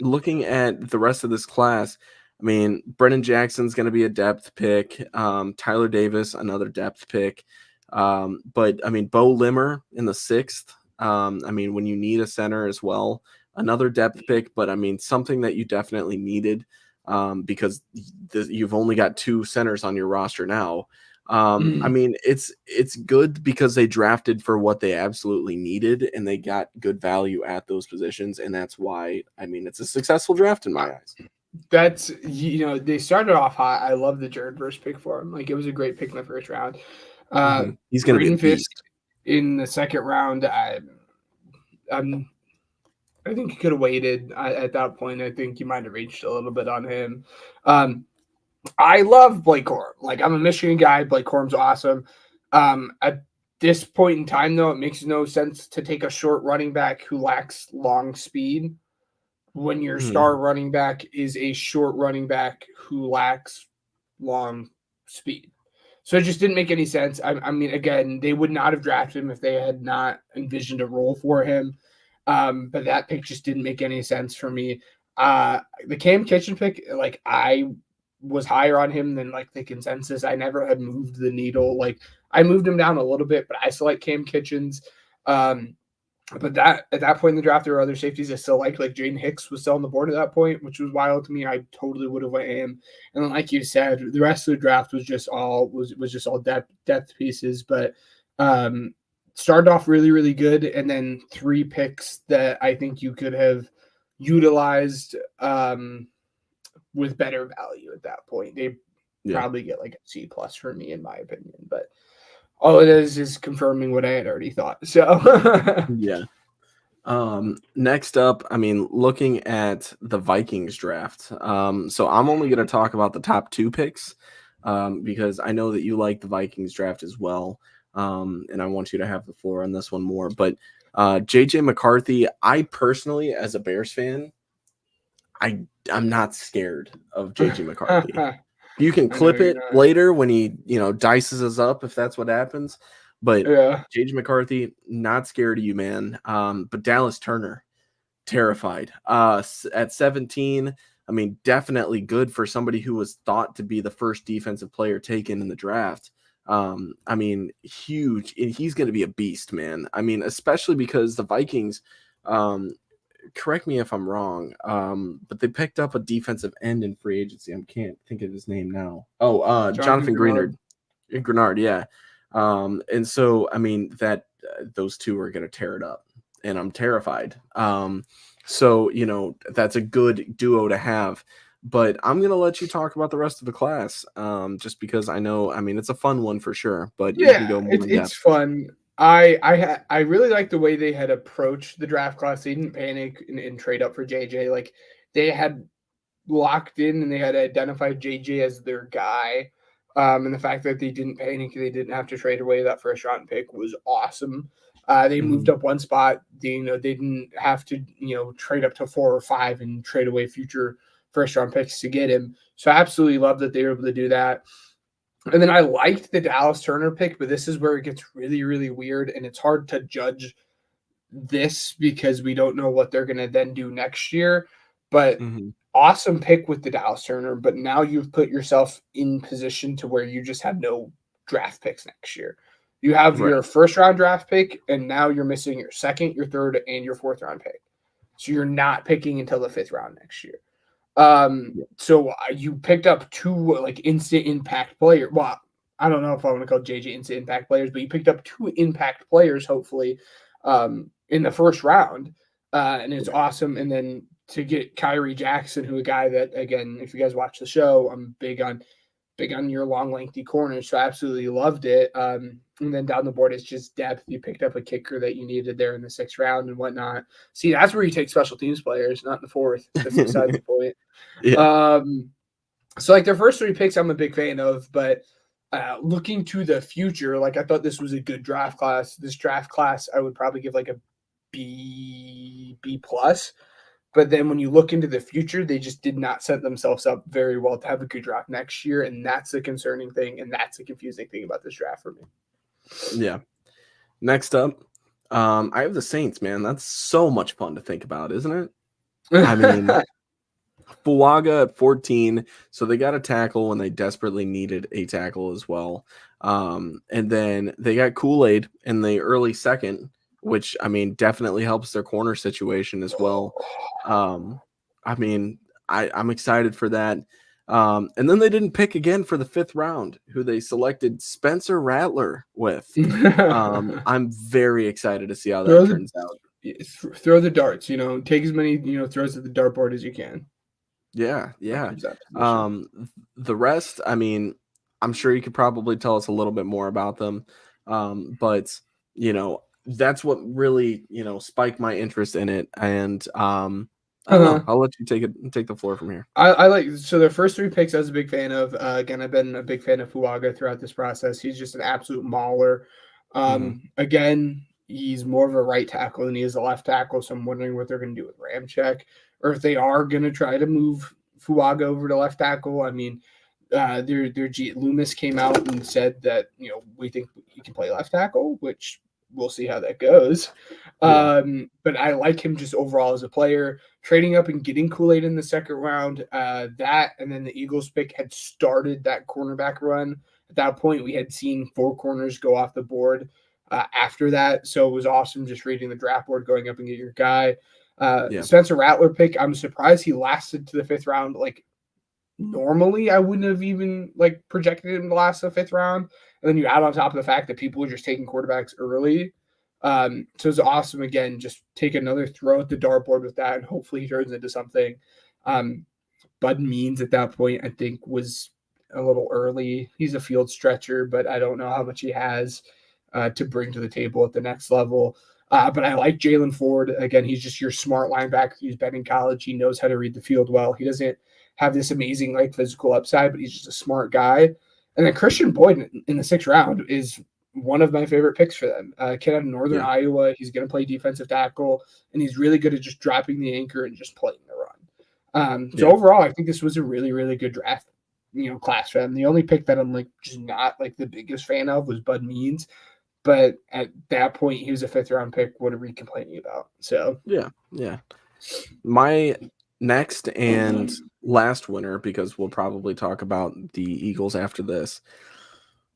looking at the rest of this class, I mean, Brennan Jackson's going to be a depth pick. Tyler Davis, another depth pick. But I mean, Bo Limmer in the 6th. I mean, when you need a center as well, another depth pick. But I mean, something that you definitely needed because you've only got 2 centers on your roster now. I mean, it's good because they drafted for what they absolutely needed and they got good value at those positions. And that's why, I mean, it's a successful draft in my eyes. That's, they started off hot. I love the Jared Verse pick for him. Like, it was a great pick in the first round. He's going to be a beast. in the second round. I think you could have waited at that point. I think you might have reached a little bit on him. I love Blake Corum. Like, I'm a Michigan guy. Blake Corum's awesome. At this point in time, though, it makes no sense to take a short running back who lacks long speed when your star running back is a short running back who lacks long speed. So it just didn't make any sense. I mean, again, they would not have drafted him if they had not envisioned a role for him. But that pick just didn't make any sense for me. The Cam Kitchen pick, like, I was higher on him than like the consensus. I never had moved the needle. Like, I moved him down a little bit, but I still like Cam Kitchens. But that at that point in the draft, there were other safeties I still liked. Like Jaden Hicks was still on the board at that point, which was wild to me. I totally would have went him. And then, like you said, the rest of the draft was just all depth pieces. But started off really, really good, and then 3 picks that I think you could have utilized with better value at that point. They probably get like a C+ for me, in my opinion. But all it is confirming what I had already thought. So yeah. Next up, I mean, looking at the Vikings draft. So I'm only going to talk about the top 2 picks because I know that you like the Vikings draft as well. And I want you to have the floor on this one more. But JJ McCarthy, I personally, as a Bears fan, I'm not scared of JJ McCarthy. You can clip it later when he, dices us up if that's what happens. But JJ McCarthy, not scared of you, man. But Dallas Turner, terrified. At 17, I mean, definitely good for somebody who was thought to be the first defensive player taken in the draft. I mean, huge. He's going to be a beast, man. I mean, especially because the Vikings, correct me if I'm wrong, but they picked up a defensive end in free agency. I can't think of his name now. Oh, Jonathan Grenard, yeah. And so, I mean, that those two are going to tear it up, and I'm terrified. So, that's a good duo to have. But I'm going to let you talk about the rest of the class, just because I know, I mean, it's a fun one for sure. But you can go more in depth. It's fun. I really like the way they had approached the draft class. They didn't panic and trade up for JJ. Like, they had locked in and they had identified JJ as their guy. And the fact that they didn't panic, they didn't have to trade away that first round pick was awesome. They moved up one spot. They didn't have to, trade up to 4 or 5 and trade away future first round picks to get him. So I absolutely love that they were able to do that. And then I liked the Dallas Turner pick, but this is where it gets really, really weird. And it's hard to judge this because we don't know what they're going to then do next year. But awesome pick with the Dallas Turner. But now you've put yourself in position to where you just have no draft picks next year. You have your first round draft pick, and now you're missing your second, your third, and your 4th round pick. So you're not picking until the 5th round next year. So you picked up 2 like instant impact players. Well, I don't know if I want to call JJ instant impact players, but you picked up 2 impact players, hopefully, in the first round. And it's awesome. And then to get Kyrie Jackson, who a guy that, again, if you guys watch the show, I'm big on your long, lengthy corners. So I absolutely loved it. And then down the board, it's just depth. You picked up a kicker that you needed there in the 6th round and whatnot. See, that's where you take special teams players, not in the 4th. That's beside the point. Yeah. So like their first 3 picks, I'm a big fan of, but looking to the future, like I thought this was a good draft class. This draft class, I would probably give like a B+. But then when you look into the future, they just did not set themselves up very well to have a good draft next year. And that's the concerning thing. And that's the confusing thing about this draft for me. Yeah. Next up, I have the Saints, man. That's so much fun to think about, isn't it? I mean, Fuaga at 14. So they got a tackle when they desperately needed a tackle as well. And then they got Kool-Aid in the early 2nd, which, I mean, definitely helps their corner situation as well. I mean, I'm excited for that. And then they didn't pick again for the 5th round, who they selected Spencer Rattler with. I'm very excited to see how that turns out. Throw the darts, take as many, throws at the dartboard as you can. Yeah. The rest, I mean, I'm sure you could probably tell us a little bit more about them. But that's what really, spiked my interest in it. And I don't know. I'll let you take the floor from here. I like their first 3 picks I was a big fan of. Again, I've been a big fan of Fuaga throughout this process. He's just an absolute mauler. Again, he's more of a right tackle than he is a left tackle, so I'm wondering what they're going to do with Ramczyk, or if they are going to try to move Fuaga over to left tackle. I mean, Loomis came out and said that we think he can play left tackle, which we'll see how that goes. But I like him just overall as a player. Trading up and getting Kool-Aid in the second round, that and then the Eagles pick had started that cornerback run. At that point, we had seen 4 corners go off the board after that, so it was awesome just reading the draft board, going up and get your guy. Spencer Rattler pick, I'm surprised he lasted to the 5th round. Like, normally I wouldn't have even projected him to last the 5th round. And then you add on top of the fact that people are just taking quarterbacks early. So it's awesome. Again, just take another throw at the dartboard with that, and hopefully he turns into something. Bud Means at that point, I think, was a little early. He's a field stretcher, but I don't know how much he has to bring to the table at the next level. But I like Jalen Ford. Again, he's just your smart linebacker. He's been in college. He knows how to read the field well. He doesn't have this amazing physical upside, but he's just a smart guy. And then Christian Boyd in the 6th round is one of my favorite picks for them. Kid out of Northern Iowa. He's going to play defensive tackle, and he's really good at just dropping the anchor and just playing the run. So overall, I think this was a really, really good draft, class for them. The only pick that I'm just not the biggest fan of was Bud Means, but at that point, he was a 5th round pick. What are we complaining about? So yeah. My next and last winner, because we'll probably talk about the Eagles after this.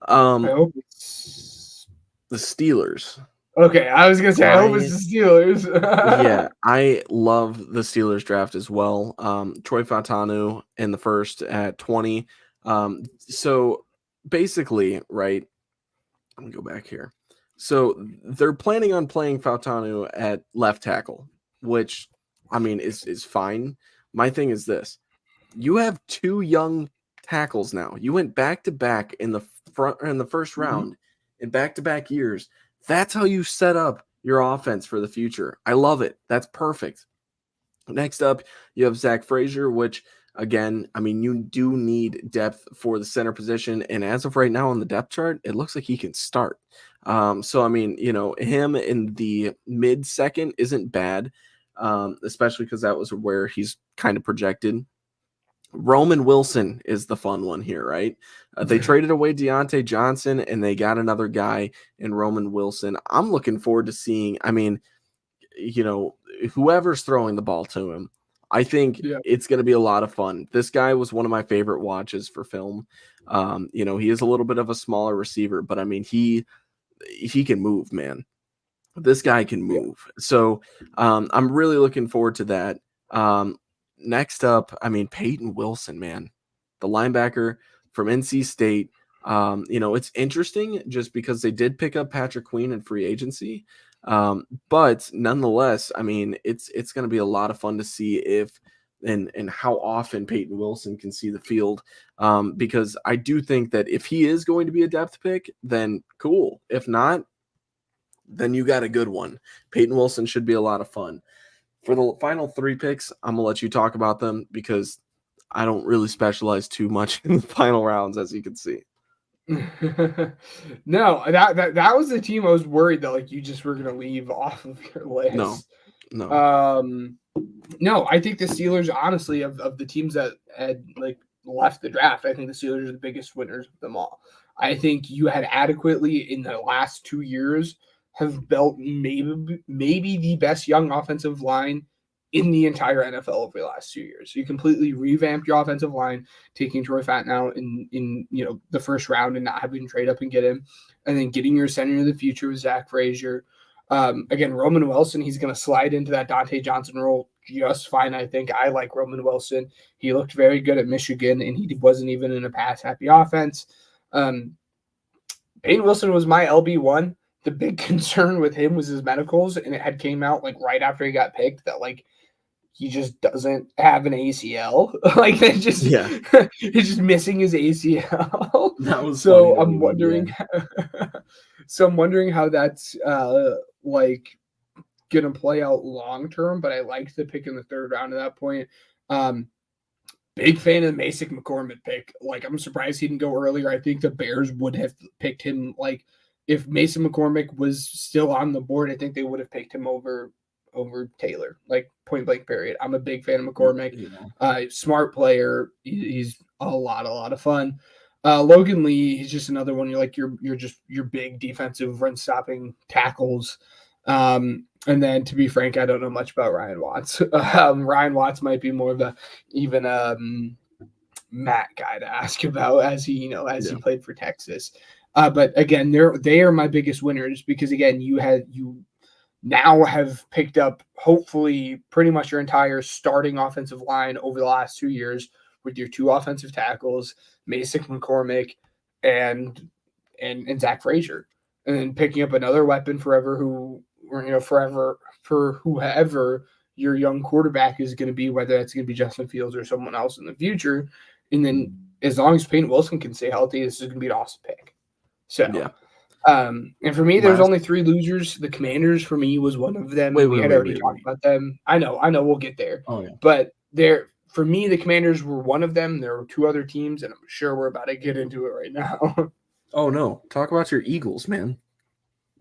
I hope it's the Steelers. Okay, I was gonna say I hope it's the Steelers. Yeah, I love the Steelers draft as well. Troy Fautanu in the 1st at 20. So basically, right? Let me go back here. So they're planning on playing Fautanu at left tackle, which is fine. My thing is this: you have 2 young tackles now. You went back to back in the first round in back-to-back years. That's how you set up your offense for the future. I love it. That's perfect. Next up, you have Zach Frazier, which again, you do need depth for the center position, and as of right now on the depth chart, it looks like he can start. So him in the mid-second isn't bad, especially because that was where he's kind of projected. Roman Wilson is the fun one here, right? They traded away Deontay Johnson, and they got another guy in Roman Wilson. I'm looking forward to seeing, whoever's throwing the ball to him. I think it's going to be a lot of fun. This guy was one of my favorite watches for film. He is a little bit of a smaller receiver, but he can move, man. This guy can move. So I'm really looking forward to that. Next up, Peyton Wilson, man, the linebacker from NC State. It's interesting just because they did pick up Patrick Queen in free agency. But nonetheless, it's going to be a lot of fun to see if and how often Peyton Wilson can see the field. Because I do think that if he is going to be a depth pick, then cool. If not, then you got a good one. Peyton Wilson should be a lot of fun. For the final 3 picks, I'm going to let you talk about them because I don't really specialize too much in the final rounds, as you can see. No, that was the team I was worried that you just were going to leave off of your list. No. No, I think the Steelers, honestly, of the teams that had left the draft, I think the Steelers are the biggest winners of them all. I think you had adequately in the last 2 years have built maybe the best young offensive line in the entire NFL over the last 2 years. So you completely revamped your offensive line, taking Troy Fautanu in the 1st round and not having to trade up and get him, and then getting your center of the future with Zach Frazier. Again, Roman Wilson, he's going to slide into that Dante Johnson role just fine, I think. I like Roman Wilson. He looked very good at Michigan, and he wasn't even in a pass-happy offense. Peyton Wilson was my LB1. The big concern with him was his medicals, and it had came out right after he got picked that he just doesn't have an ACL. Like it's just he's just missing his ACL. That was so funny I'm wondering so I'm wondering how that's like gonna play out long term, but I liked the pick in the third round at that point. Big fan of the Mason McCormick pick. Like, I'm surprised he didn't go earlier. I think the Bears would have picked him. Like, if Mason McCormick was still on the board, I think they would have picked him over Taylor. Like, point blank period. I'm a big fan of McCormick. Smart player. He's a lot of fun. Logan Lee, he's just another one. You're like your big defensive run stopping tackles. And then, to be frank, I don't know much about Ryan Watts. Ryan Watts might be more of a Matt guy to ask about as he played for Texas. But again, they are my biggest winners because again, you now have picked up hopefully pretty much your entire starting offensive line over the last 2 years with your 2 offensive tackles, Mason McCormick and Zach Frazier, and then picking up another weapon forever for whoever your young quarterback is going to be, whether that's going to be Justin Fields or someone else in the future. And then as long as Peyton Wilson can stay healthy, this is going to be an awesome pick. So, and for me, there's only 3 losers. The Commanders for me was one of them. We had already talked about them. I know, we'll get there. Oh, yeah. But for me, the Commanders were one of them. There were 2 other teams, and I'm sure we're about to get into it right now. Oh no, talk about your Eagles, man.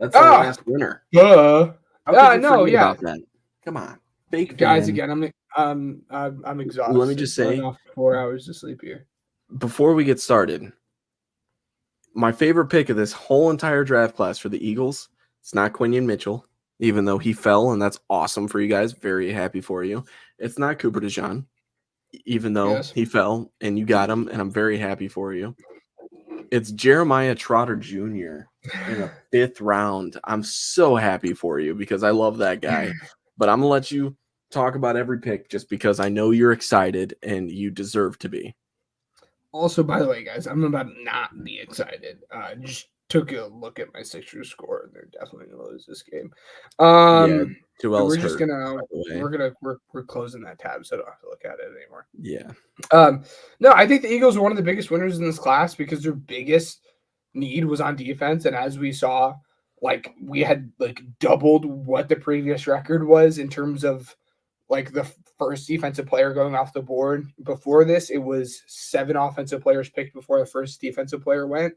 That's the last winner. No, yeah. About that? Come on, fake guys. fan. Again, I'm exhausted. Let me just say, 4 hours of sleep here. Before we get started, my favorite pick of this whole entire draft class for the Eagles, it's not Quinion Mitchell, even though he fell, and that's awesome for you guys. Very happy for you. It's not Cooper DeJean, even though he fell, and you got him, and I'm very happy for you. It's Jeremiah Trotter Jr. in the 5th round. I'm so happy for you because I love that guy. But I'm going to let you talk about every pick just because I know you're excited and you deserve to be. Also, by the way, guys, I'm about to not be excited. Just took a look at my Sixers score, and they're definitely going to lose this game. We're just gonna we're closing that tab, so I don't have to look at it anymore. Yeah. No, I think the Eagles are one of the biggest winners in this class because their biggest need was on defense, and as we saw, like we had like doubled what the previous record was in terms of like the first defensive player going off the board. Before this, it was 7 offensive players picked before the first defensive player went.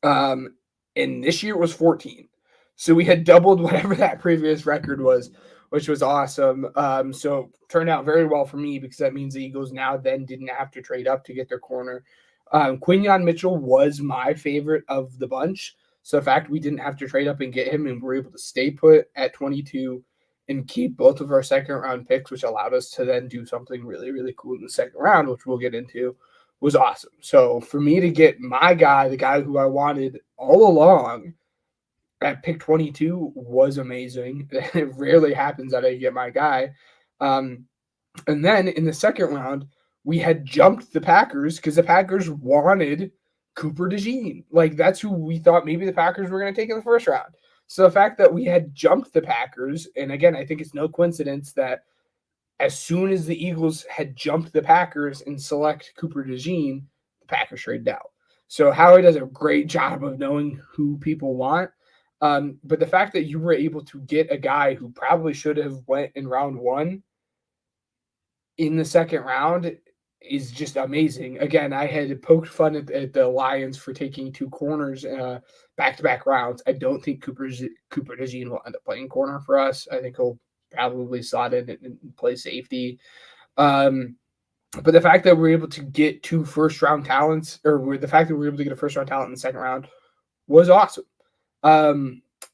And this year it was 14. So we had doubled whatever that previous record was, which was awesome. So turned out very well for me because that means the Eagles now then didn't have to trade up to get their corner. Quinion Mitchell was my favorite of the bunch. So the fact we didn't have to trade up and get him and we're able to stay put at 22 and keep both of our second round picks, which allowed us to then do something really, really cool in the second round, which we'll get into, was awesome. So for me to get my guy, the guy who I wanted all along, at pick 22 was amazing. It rarely happens that I get my guy. And then in the second round, we had jumped the Packers because the Packers wanted Cooper DeJean. Like, that's who we thought maybe the Packers were going to take in the first round. So the fact that we had jumped the Packers, and again, I think it's no coincidence that as soon as the Eagles had jumped the Packers and select Cooper DeJean, the Packers traded out. So Howie does a great job of knowing who people want. But the fact that you were able to get a guy who probably should have went in round 1 in the second round is just amazing. Again, I had poked fun at the Lions for taking 2 corners back-to-back rounds. I don't think Cooper DeJean will end up playing corner for us. I think he'll probably slot in and play safety. But the fact that we're able to get 2 first-round talents, or the fact that we're able to get a first-round talent in the second round was awesome.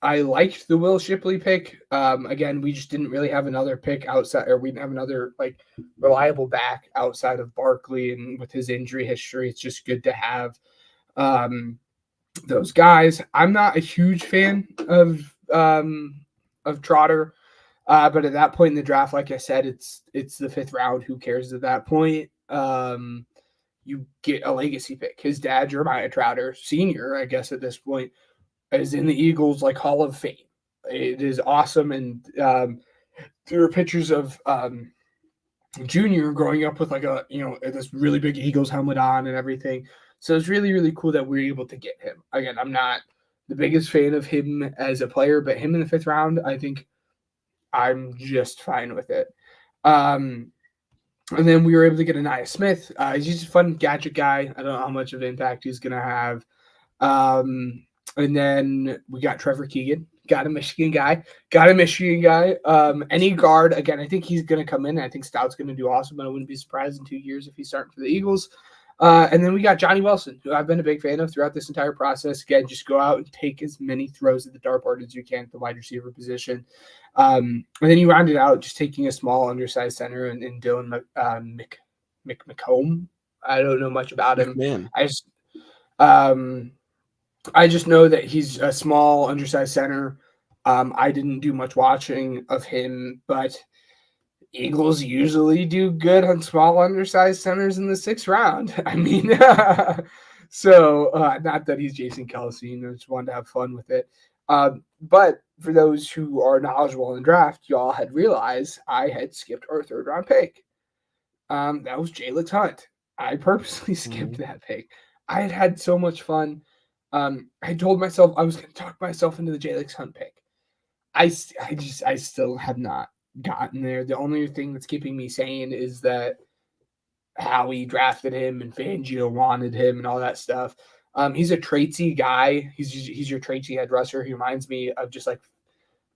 I liked the Will Shipley pick. Again, we just didn't really have another pick outside, or we didn't have another like reliable back outside of Barkley, and with his injury history, it's just good to have those guys. I'm not a huge fan of Trotter, but at that point in the draft, like I said, it's the 5th round. Who cares at that point? You get a legacy pick. His dad, Jeremiah Trotter Sr., I guess at this point, is in the Eagles like Hall of Fame. It is awesome, and there were pictures of Junior growing up with like this really big Eagles helmet on and everything. So it's really, really cool that we were able to get him. Again, I'm not the biggest fan of him as a player, but him in the 5th round, I think I'm just fine with it. And then we were able to get Anaya Smith. He's just a fun gadget guy. I don't know how much of an impact he's going to have. And then we got Trevor Keegan. Got a Michigan guy. Any guard, again, I think he's going to come in. I think Stout's going to do awesome, but I wouldn't be surprised in 2 years if he's starting for the Eagles. And then we got Johnny Wilson, who I've been a big fan of throughout this entire process. Again, just go out and take as many throws at the dartboard as you can at the wide receiver position. And then you round it out just taking a small, undersized center and Dylan McComb. I don't know much about him. Man. I just know that he's a small, undersized center. I didn't do much watching of him, but Eagles usually do good on small, undersized centers in the 6th round. I mean, so not that he's Jason Kelsey. I just wanted to have fun with it. But for those who are knowledgeable in draft, y'all had realized I had skipped our 3rd round pick. That was Jalix Hunt. I purposely skipped that pick. I had so much fun. I told myself I was going to talk myself into the Jalix Hunt pick. I still have not gotten there. The only thing that's keeping me sane is that Howie drafted him and Fangio wanted him and all that stuff. He's a traitsy guy. He's your traitsy head rusher. He reminds me of just like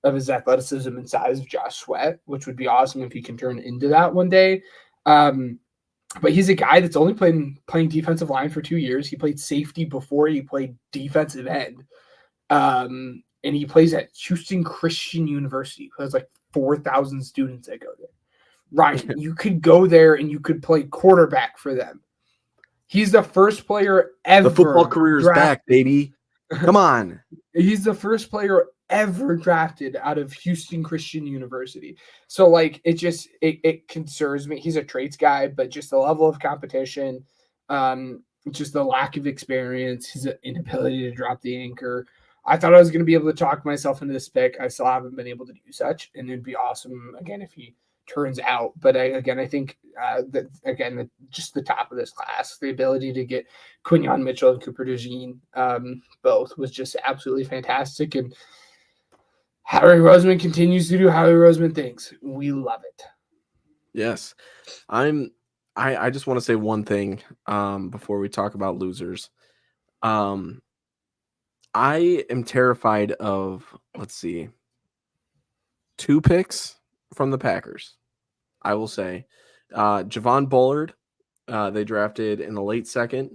of his athleticism and size of Josh Sweat, which would be awesome if he can turn into that one day. But he's a guy that's only playing defensive line for 2 years. He played safety before he played defensive end. And he plays at Houston Christian University, who has like 4,000 students that go there. Ryan, you could go there and you could play quarterback for them. He's the first player ever. The football career is back, baby. Come on. He's the first player ever drafted out of Houston Christian University. So like it concerns me. He's a traits guy, but just the level of competition, just the lack of experience, his inability to drop the anchor. I thought I was going to be able to talk myself into this pick. I still haven't been able to do such, and it'd be awesome again if he turns out. But I think that just the top of this class, the ability to get Quinyon Mitchell and Cooper DeJean both was just absolutely fantastic. And Howie Roseman continues to do Howie Roseman things. We love it. Yes. I just want to say one thing before we talk about losers. I am terrified of, 2 picks from the Packers. I will say Javon Bullard, they drafted in the late 2nd,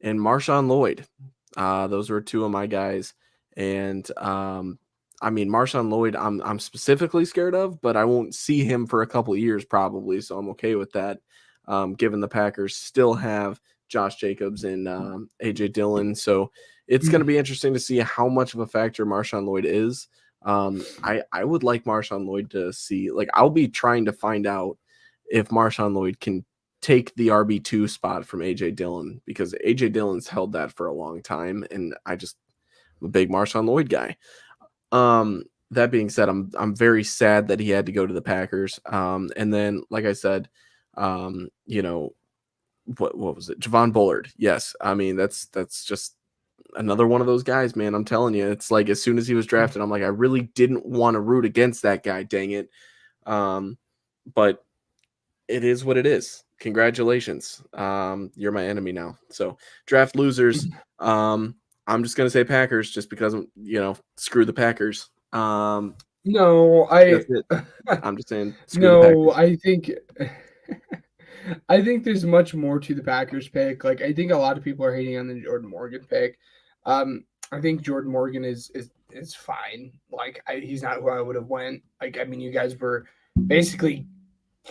and Marshawn Lloyd. Those were 2 of my guys. And Marshawn Lloyd, I'm specifically scared of, but I won't see him for a couple of years probably, so I'm okay with that. Given the Packers still have Josh Jacobs and AJ Dillon, so it's going to be interesting to see how much of a factor Marshawn Lloyd is. I would like Marshawn Lloyd to see, I'll be trying to find out if Marshawn Lloyd can take the RB2 spot from AJ Dillon, because AJ Dillon's held that for a long time, and I'm a big Marshawn Lloyd guy. That being said, I'm very sad that he had to go to the Packers. And then, like I said, what was it? Javon Bullard. Yes. That's just another one of those guys, man. I'm telling you, it's like as soon as he was drafted, I'm like, I really didn't want to root against that guy. Dang it. But it is what it is. Congratulations. You're my enemy now. So draft losers. I'm just going to say Packers just because, screw the Packers. I'm just saying. No, I think there's much more to the Packers pick. I think a lot of people are hating on the Jordan Morgan pick. I think Jordan Morgan is fine. He's not who I would have went. You guys were basically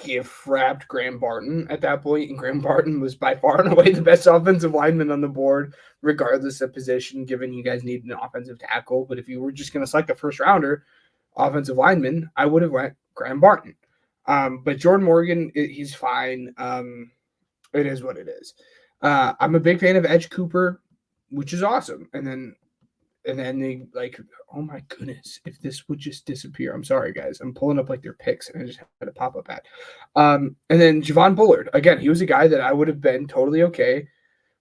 gift wrapped Graham Barton at that point, and Graham Barton was by far and away the best offensive lineman on the board, regardless of position, given you guys needed an offensive tackle. But if you were just going to select a first rounder offensive lineman, I would have went Graham Barton. But Jordan Morgan, he's fine. It is what it is. I'm a big fan of Edge Cooper, which is awesome. And then And then they like, oh my goodness, if this would just disappear. I'm sorry, guys. I'm pulling up like their picks and I just had a pop up ad. And then Javon Bullard, again, he was a guy that I would have been totally okay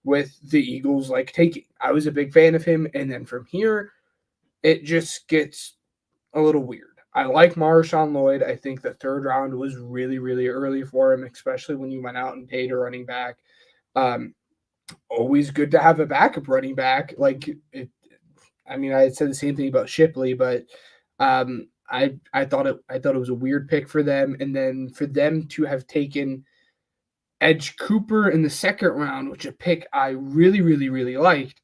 with the Eagles like taking. I was a big fan of him. And then from here, it just gets a little weird. I like Marshawn Lloyd. I think the third round was really, really early for him, especially when you went out and paid a running back. Always good to have a backup running back. I had said the same thing about Shipley, but I thought it was a weird pick for them. And then for them to have taken Edge Cooper in the second round, which a pick I really, really, really liked,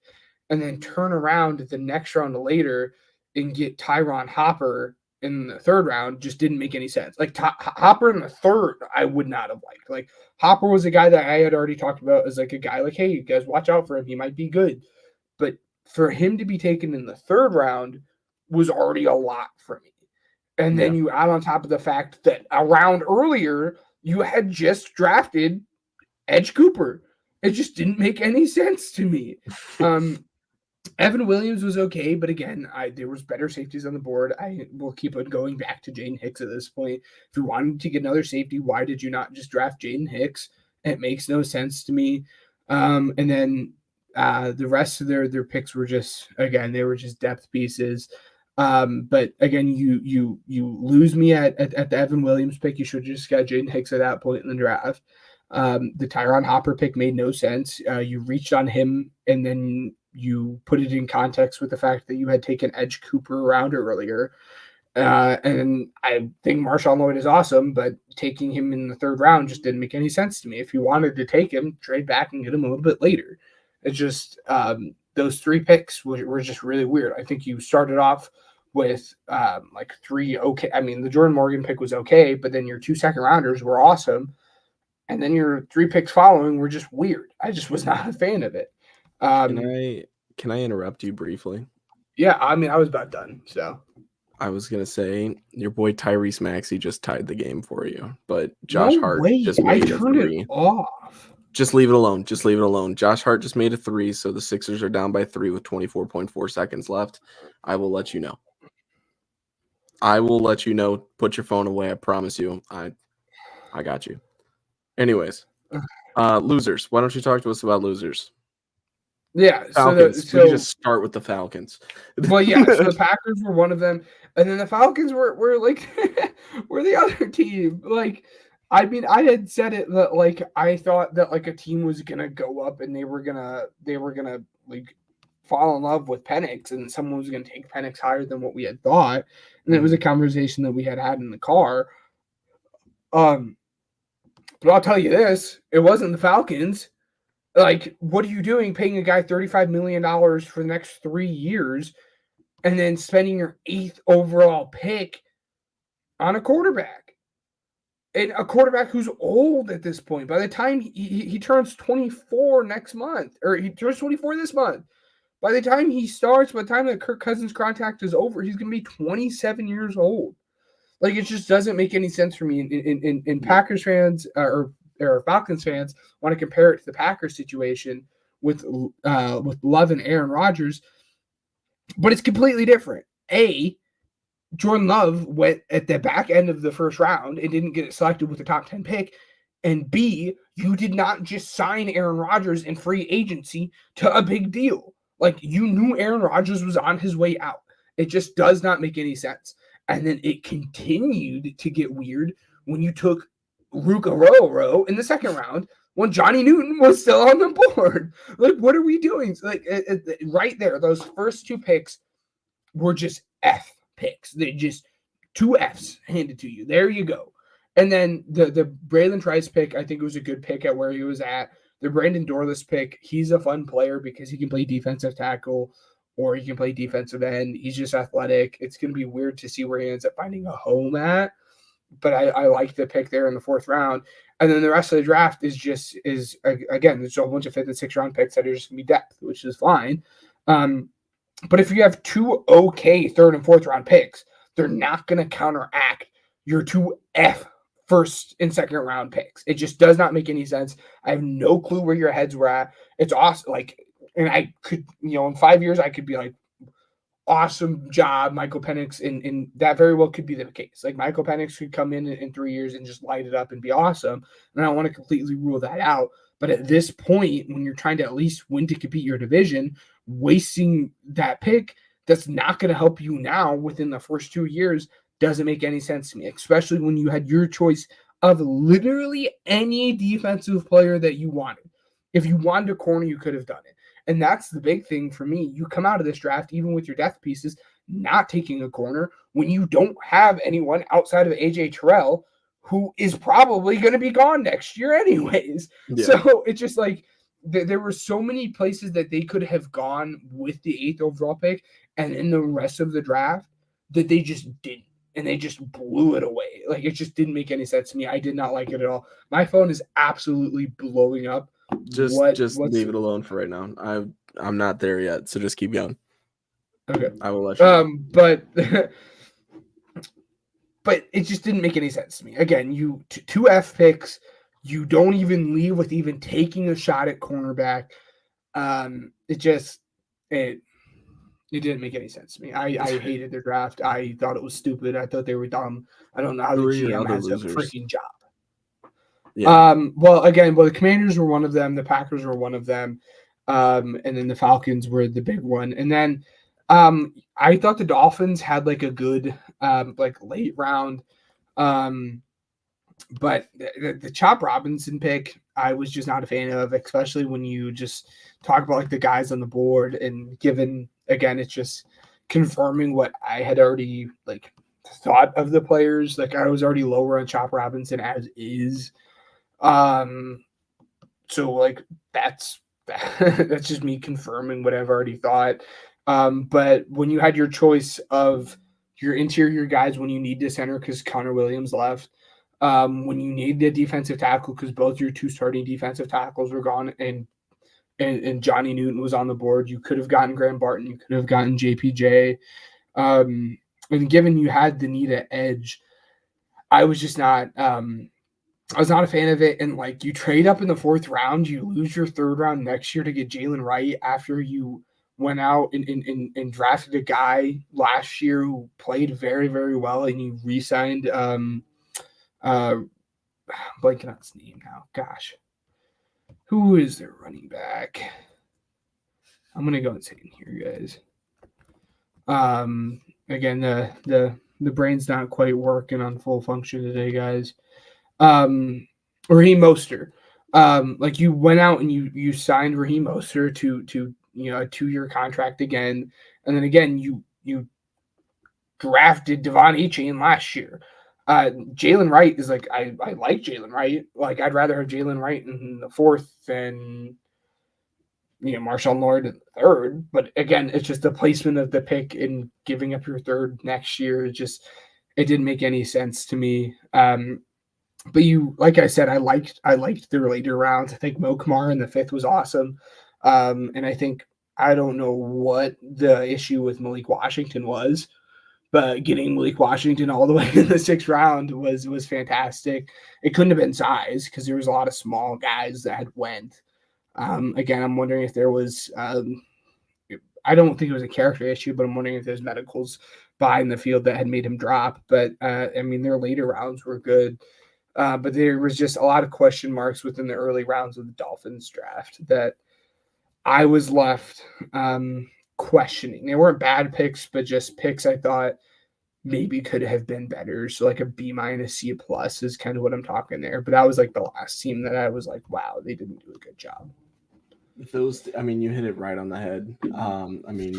and then turn around the next round later and get Tyron Hopper in the third round just didn't make any sense. Like Hopper in the third, I would not have liked. Like Hopper was a guy that I had already talked about as like a guy like, hey, you guys watch out for him. He might be good. But for him to be taken in the third round was already a lot for me. And then you add on top of the fact that a round earlier, you had just drafted Edge Cooper. It just didn't make any sense to me. Evan Williams was okay, but again, there was better safeties on the board. I will keep on going back to Jaden Hicks at this point. If you wanted to get another safety, why did you not just draft Jaden Hicks? It makes no sense to me. And then the rest of their picks were just, again, they were just depth pieces. But again, you lose me at the Evan Williams pick. You should have just got Jaden Hicks at that point in the draft. The Tyron Hopper pick made no sense. You reached on him, and then you put it in context with the fact that you had taken Edge Cooper around earlier. And I think Marshawn Lloyd is awesome, but taking him in the third round just didn't make any sense to me. If you wanted to take him, trade back and get him a little bit later. It's just those three picks were just really weird. I think you started off with like three okay. I mean, the Jordan Morgan pick was okay, but then your 2 second rounders were awesome. And then your 3 picks following were just weird. I just was not a fan of it. Can I interrupt you briefly? Yeah, I mean, I was about done. So I was gonna say your boy Tyrese Maxey just tied the game for you, but Josh Hart just made a 3. It off. Just leave it alone. Just leave it alone. Josh Hart just made a 3, so the Sixers are down by 3 with 24.4 seconds left. I will let you know. Put your phone away. I promise you. I got you. Anyways, losers. Why don't you talk to us about losers? Yeah, Falcons. We just start with the Falcons. Well, yeah. So the Packers were one of them, and then the Falcons were like were the other team. Like, I mean, I had said it that like I thought that like a team was gonna go up and they were gonna like fall in love with Penix, and someone was gonna take Penix higher than what we had thought, and it was a conversation that we had in the car. But I'll tell you this: it wasn't the Falcons. Like, what are you doing paying a guy $35 million for the next 3 years and then spending your 8th overall pick on a quarterback? And a quarterback who's old at this point. By the time he turns 24 next month, or he turns 24 this month, by the time he starts, by the time the Kirk Cousins contract is over, he's going to be 27 years old. Like, it just doesn't make any sense for me. In Packers fans or Falcons fans want to compare it to the Packers situation with Love and Aaron Rodgers, but it's completely different. Jordan Love went at the back end of the first round and didn't get selected with the top 10 pick. And B, you did not just sign Aaron Rodgers in free agency to a big deal. Like, you knew Aaron Rodgers was on his way out. It just does not make any sense. And then it continued to get weird when you took Ruka Roro in the second round when Johnny Newton was still on the board. Like, what are we doing? Like, right there, those first 2 picks were just F picks. They just 2 Fs handed to you. There you go. And then the Braylon Trice pick, I think it was a good pick at where he was at. The Brandon Dorless pick, he's a fun player because he can play defensive tackle or he can play defensive end. He's just athletic. It's going to be weird to see where he ends up finding a home at. But I like the pick there in the 4th round. And then the rest of the draft is again, there's a whole bunch of 5th and 6th round picks that are just going to be depth, which is fine. But if you have 2 okay 3rd and 4th round picks, they're not going to counteract your 2 F 1st and 2nd round picks. It just does not make any sense. I have no clue where your heads were at. It's awesome. Like, and I could, in 5 years, I could be like, awesome job, Michael Penix, and that very well could be the case. Like Michael Penix could come in 3 years and just light it up and be awesome. And I don't want to completely rule that out. But at this point, when you're trying to at least win to compete your division, wasting that pick that's not going to help you now within the first 2 years doesn't make any sense to me, especially when you had your choice of literally any defensive player that you wanted. If you wanted a corner, you could have done it. And that's the big thing for me. You come out of this draft, even with your depth pieces, not taking a corner when you don't have anyone outside of AJ Terrell who is probably going to be gone next year anyways. Yeah. So it's just like there were so many places that they could have gone with the 8th overall pick and in the rest of the draft that they just didn't. And they just blew it away. Like, it just didn't make any sense to me. I did not like it at all. My phone is absolutely blowing up. Just leave it alone for right now. I'm not there yet, so just keep going. Okay. I will let you know. But it just didn't make any sense to me. Again, you 2 F picks, you don't even leave with even taking a shot at cornerback. It didn't make any sense to me. I hated their draft. I thought it was stupid. I thought they were dumb. I don't know how the GM has a freaking job. Yeah. The Commanders were one of them. The Packers were one of them. And then the Falcons were the big one. And then I thought the Dolphins had like a good late round. But the Chop Robinson pick, I was just not a fan of, especially when you just talk about like the guys on the board and given, again, it's just confirming what I had already like thought of the players. Like I was already lower on Chop Robinson as is. So like that's just me confirming what I've already thought. But when you had your choice of your interior guys, when you need to center because Connor Williams left, when you need a defensive tackle because both your 2 starting defensive tackles were gone and Johnny Newton was on the board, you could have gotten Graham Barton, you could have gotten JPJ. And given you had the need at edge, I was just not I was not a fan of it. And like you trade up in the 4th round, you lose your 3rd round next year to get Jalen Wright after you went out and drafted a guy last year who played very, very well, and you re-signed blanking on his name now. Gosh. Who is their running back? I'm gonna go insane here, guys. Again, the brain's not quite working on full function today, guys. Raheem Mostert. Like you went out and you signed Raheem Mostert to a 2-year contract again, and then again you drafted Devon Achane last year. Jalen Wright is like I like Jalen Wright. Like I'd rather have Jalen Wright in the 4th than Marshawn Lord in the 3rd. But again, it's just the placement of the pick and giving up your 3rd next year. It didn't make any sense to me. But like I said, I liked the later rounds. I think Mo Kamara in the 5th was awesome. And I don't know what the issue with Malik Washington was, but getting Malik Washington all the way in the 6th round was fantastic. It couldn't have been size because there was a lot of small guys that had went. Again, I'm wondering if there was I don't think it was a character issue, but I'm wondering if there's medicals behind the field that had made him drop. But their later rounds were good. But there was just a lot of question marks within the early rounds of the Dolphins draft that I was left questioning. They weren't bad picks, but just picks I thought maybe could have been better. So like a B-, C+ is kind of what I'm talking there. But that was like the last team that I was like, wow, they didn't do a good job. You hit it right on the head.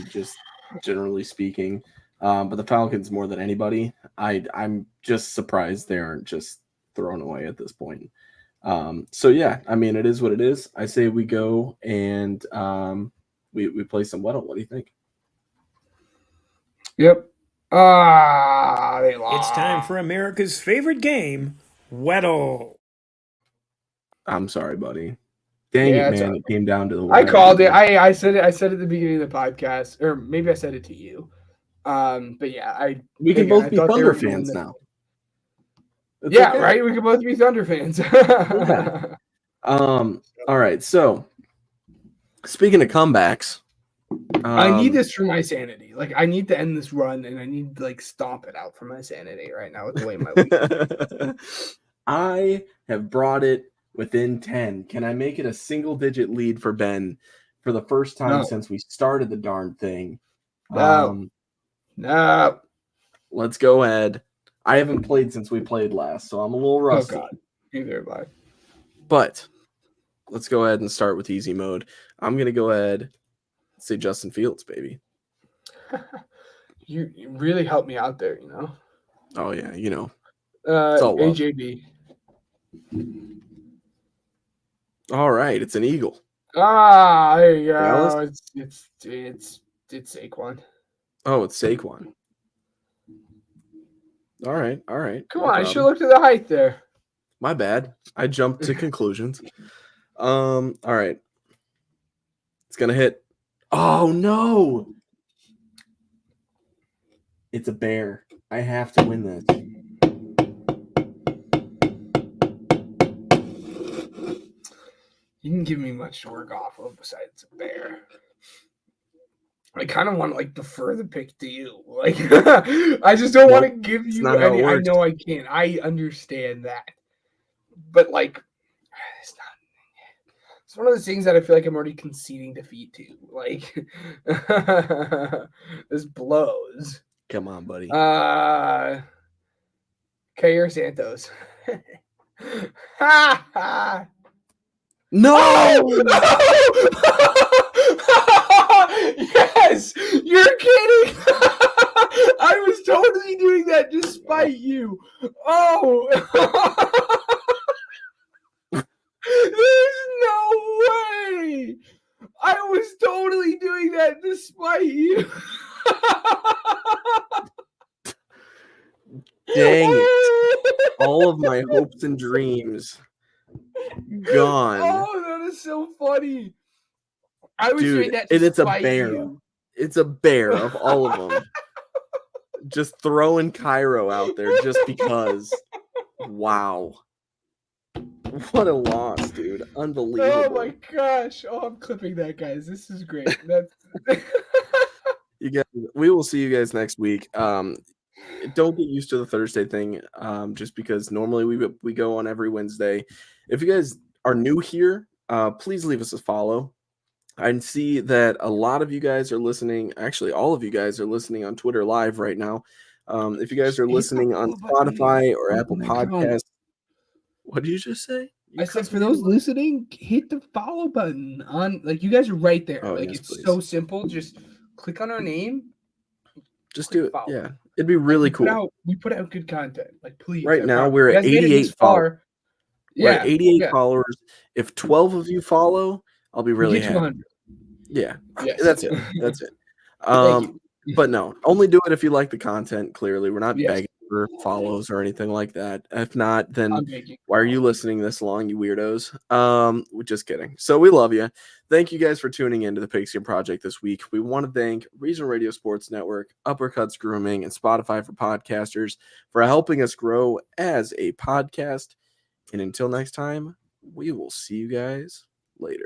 Just generally speaking. But the Falcons more than anybody, I'm just surprised they aren't just thrown away at this point. It is what it is. I say we go and we play some Weddle. What do you think? Yep. They lost. It's time for America's favorite game, Weddle. I'm sorry, buddy. Dang it, man! It came down to the. I called it. I said it. I said at the beginning of the podcast, or maybe I said it to you. But yeah, we can both be Thunder fans now. It's okay. Right. We can both be Thunder fans. All right. So, speaking of comebacks, I need this for my sanity. Like, I need to end this run, and I need to, like, stomp it out for my sanity right now with the way my week. I have brought it within 10. Can I make it a single-digit lead for Ben for the first time since we started the darn thing? No. Let's go ahead. I haven't played since we played last, so I'm a little rusty. Oh, God. Neither have I. But let's go ahead and start with easy mode. I'm going to go ahead and say Justin Fields, baby. You really helped me out there, you know? Oh, yeah, you know. AJB. All right, it's an Eagle. There you go. It's Saquon. Oh, it's Saquon. All right. Come on, I should look to the height there. My bad. I jumped to conclusions. All right. It's gonna hit. Oh no! It's a bear. I have to win this. You didn't give me much to work off of besides a bear. I kind of want to like defer the pick to you. Like, I just don't want to give you any. I know I can't. I understand that, but like, it's one of those things that I feel like I'm already conceding defeat to. Like, this blows. Come on, buddy. Kair Santos. No! Yes! You're kidding! I was totally doing that to spite you. Oh! There's no way! I was totally doing that to spite you. Dang it. All of my hopes and dreams gone. Oh, that is so funny. I was doing that and to it's a spite bear. you. It's a bear of all of them. Just throwing Cairo out there just because. Wow. What a loss, dude. Unbelievable. Oh my gosh. Oh, I'm clipping that, guys. This is great. That's you guys, we will see you guys next week. Don't get used to the Thursday thing, just because normally we go on every Wednesday. If you guys are new here, please leave us a follow. I see that a lot of you guys are listening. Actually, all of you guys are listening on Twitter Live right now. If you guys are listening on Spotify or Apple Podcasts, what did you just say? I said for those listening, hit the follow button on. Like, you guys are right there. Oh, like, yes, it's please. so simple. Just click on our name. Just do it. Follow. Yeah, it'd be really cool. We put out good content. Like, please. Right now we're at 88 followers. Yeah, we're at 88 followers. If 12 of you follow, I'll be really happy. Yeah, yes. That's it. That's it. But no, only do it if you like the content. Clearly, we're not begging for follows or anything like that. If not, then why are you listening this long, you weirdos? We're just kidding. So we love you. Thank you guys for tuning into the Pigskin Project this week. We want to thank Regional Radio Sports Network, Uppercuts Grooming, and Spotify for Podcasters for helping us grow as a podcast. And until next time, we will see you guys later.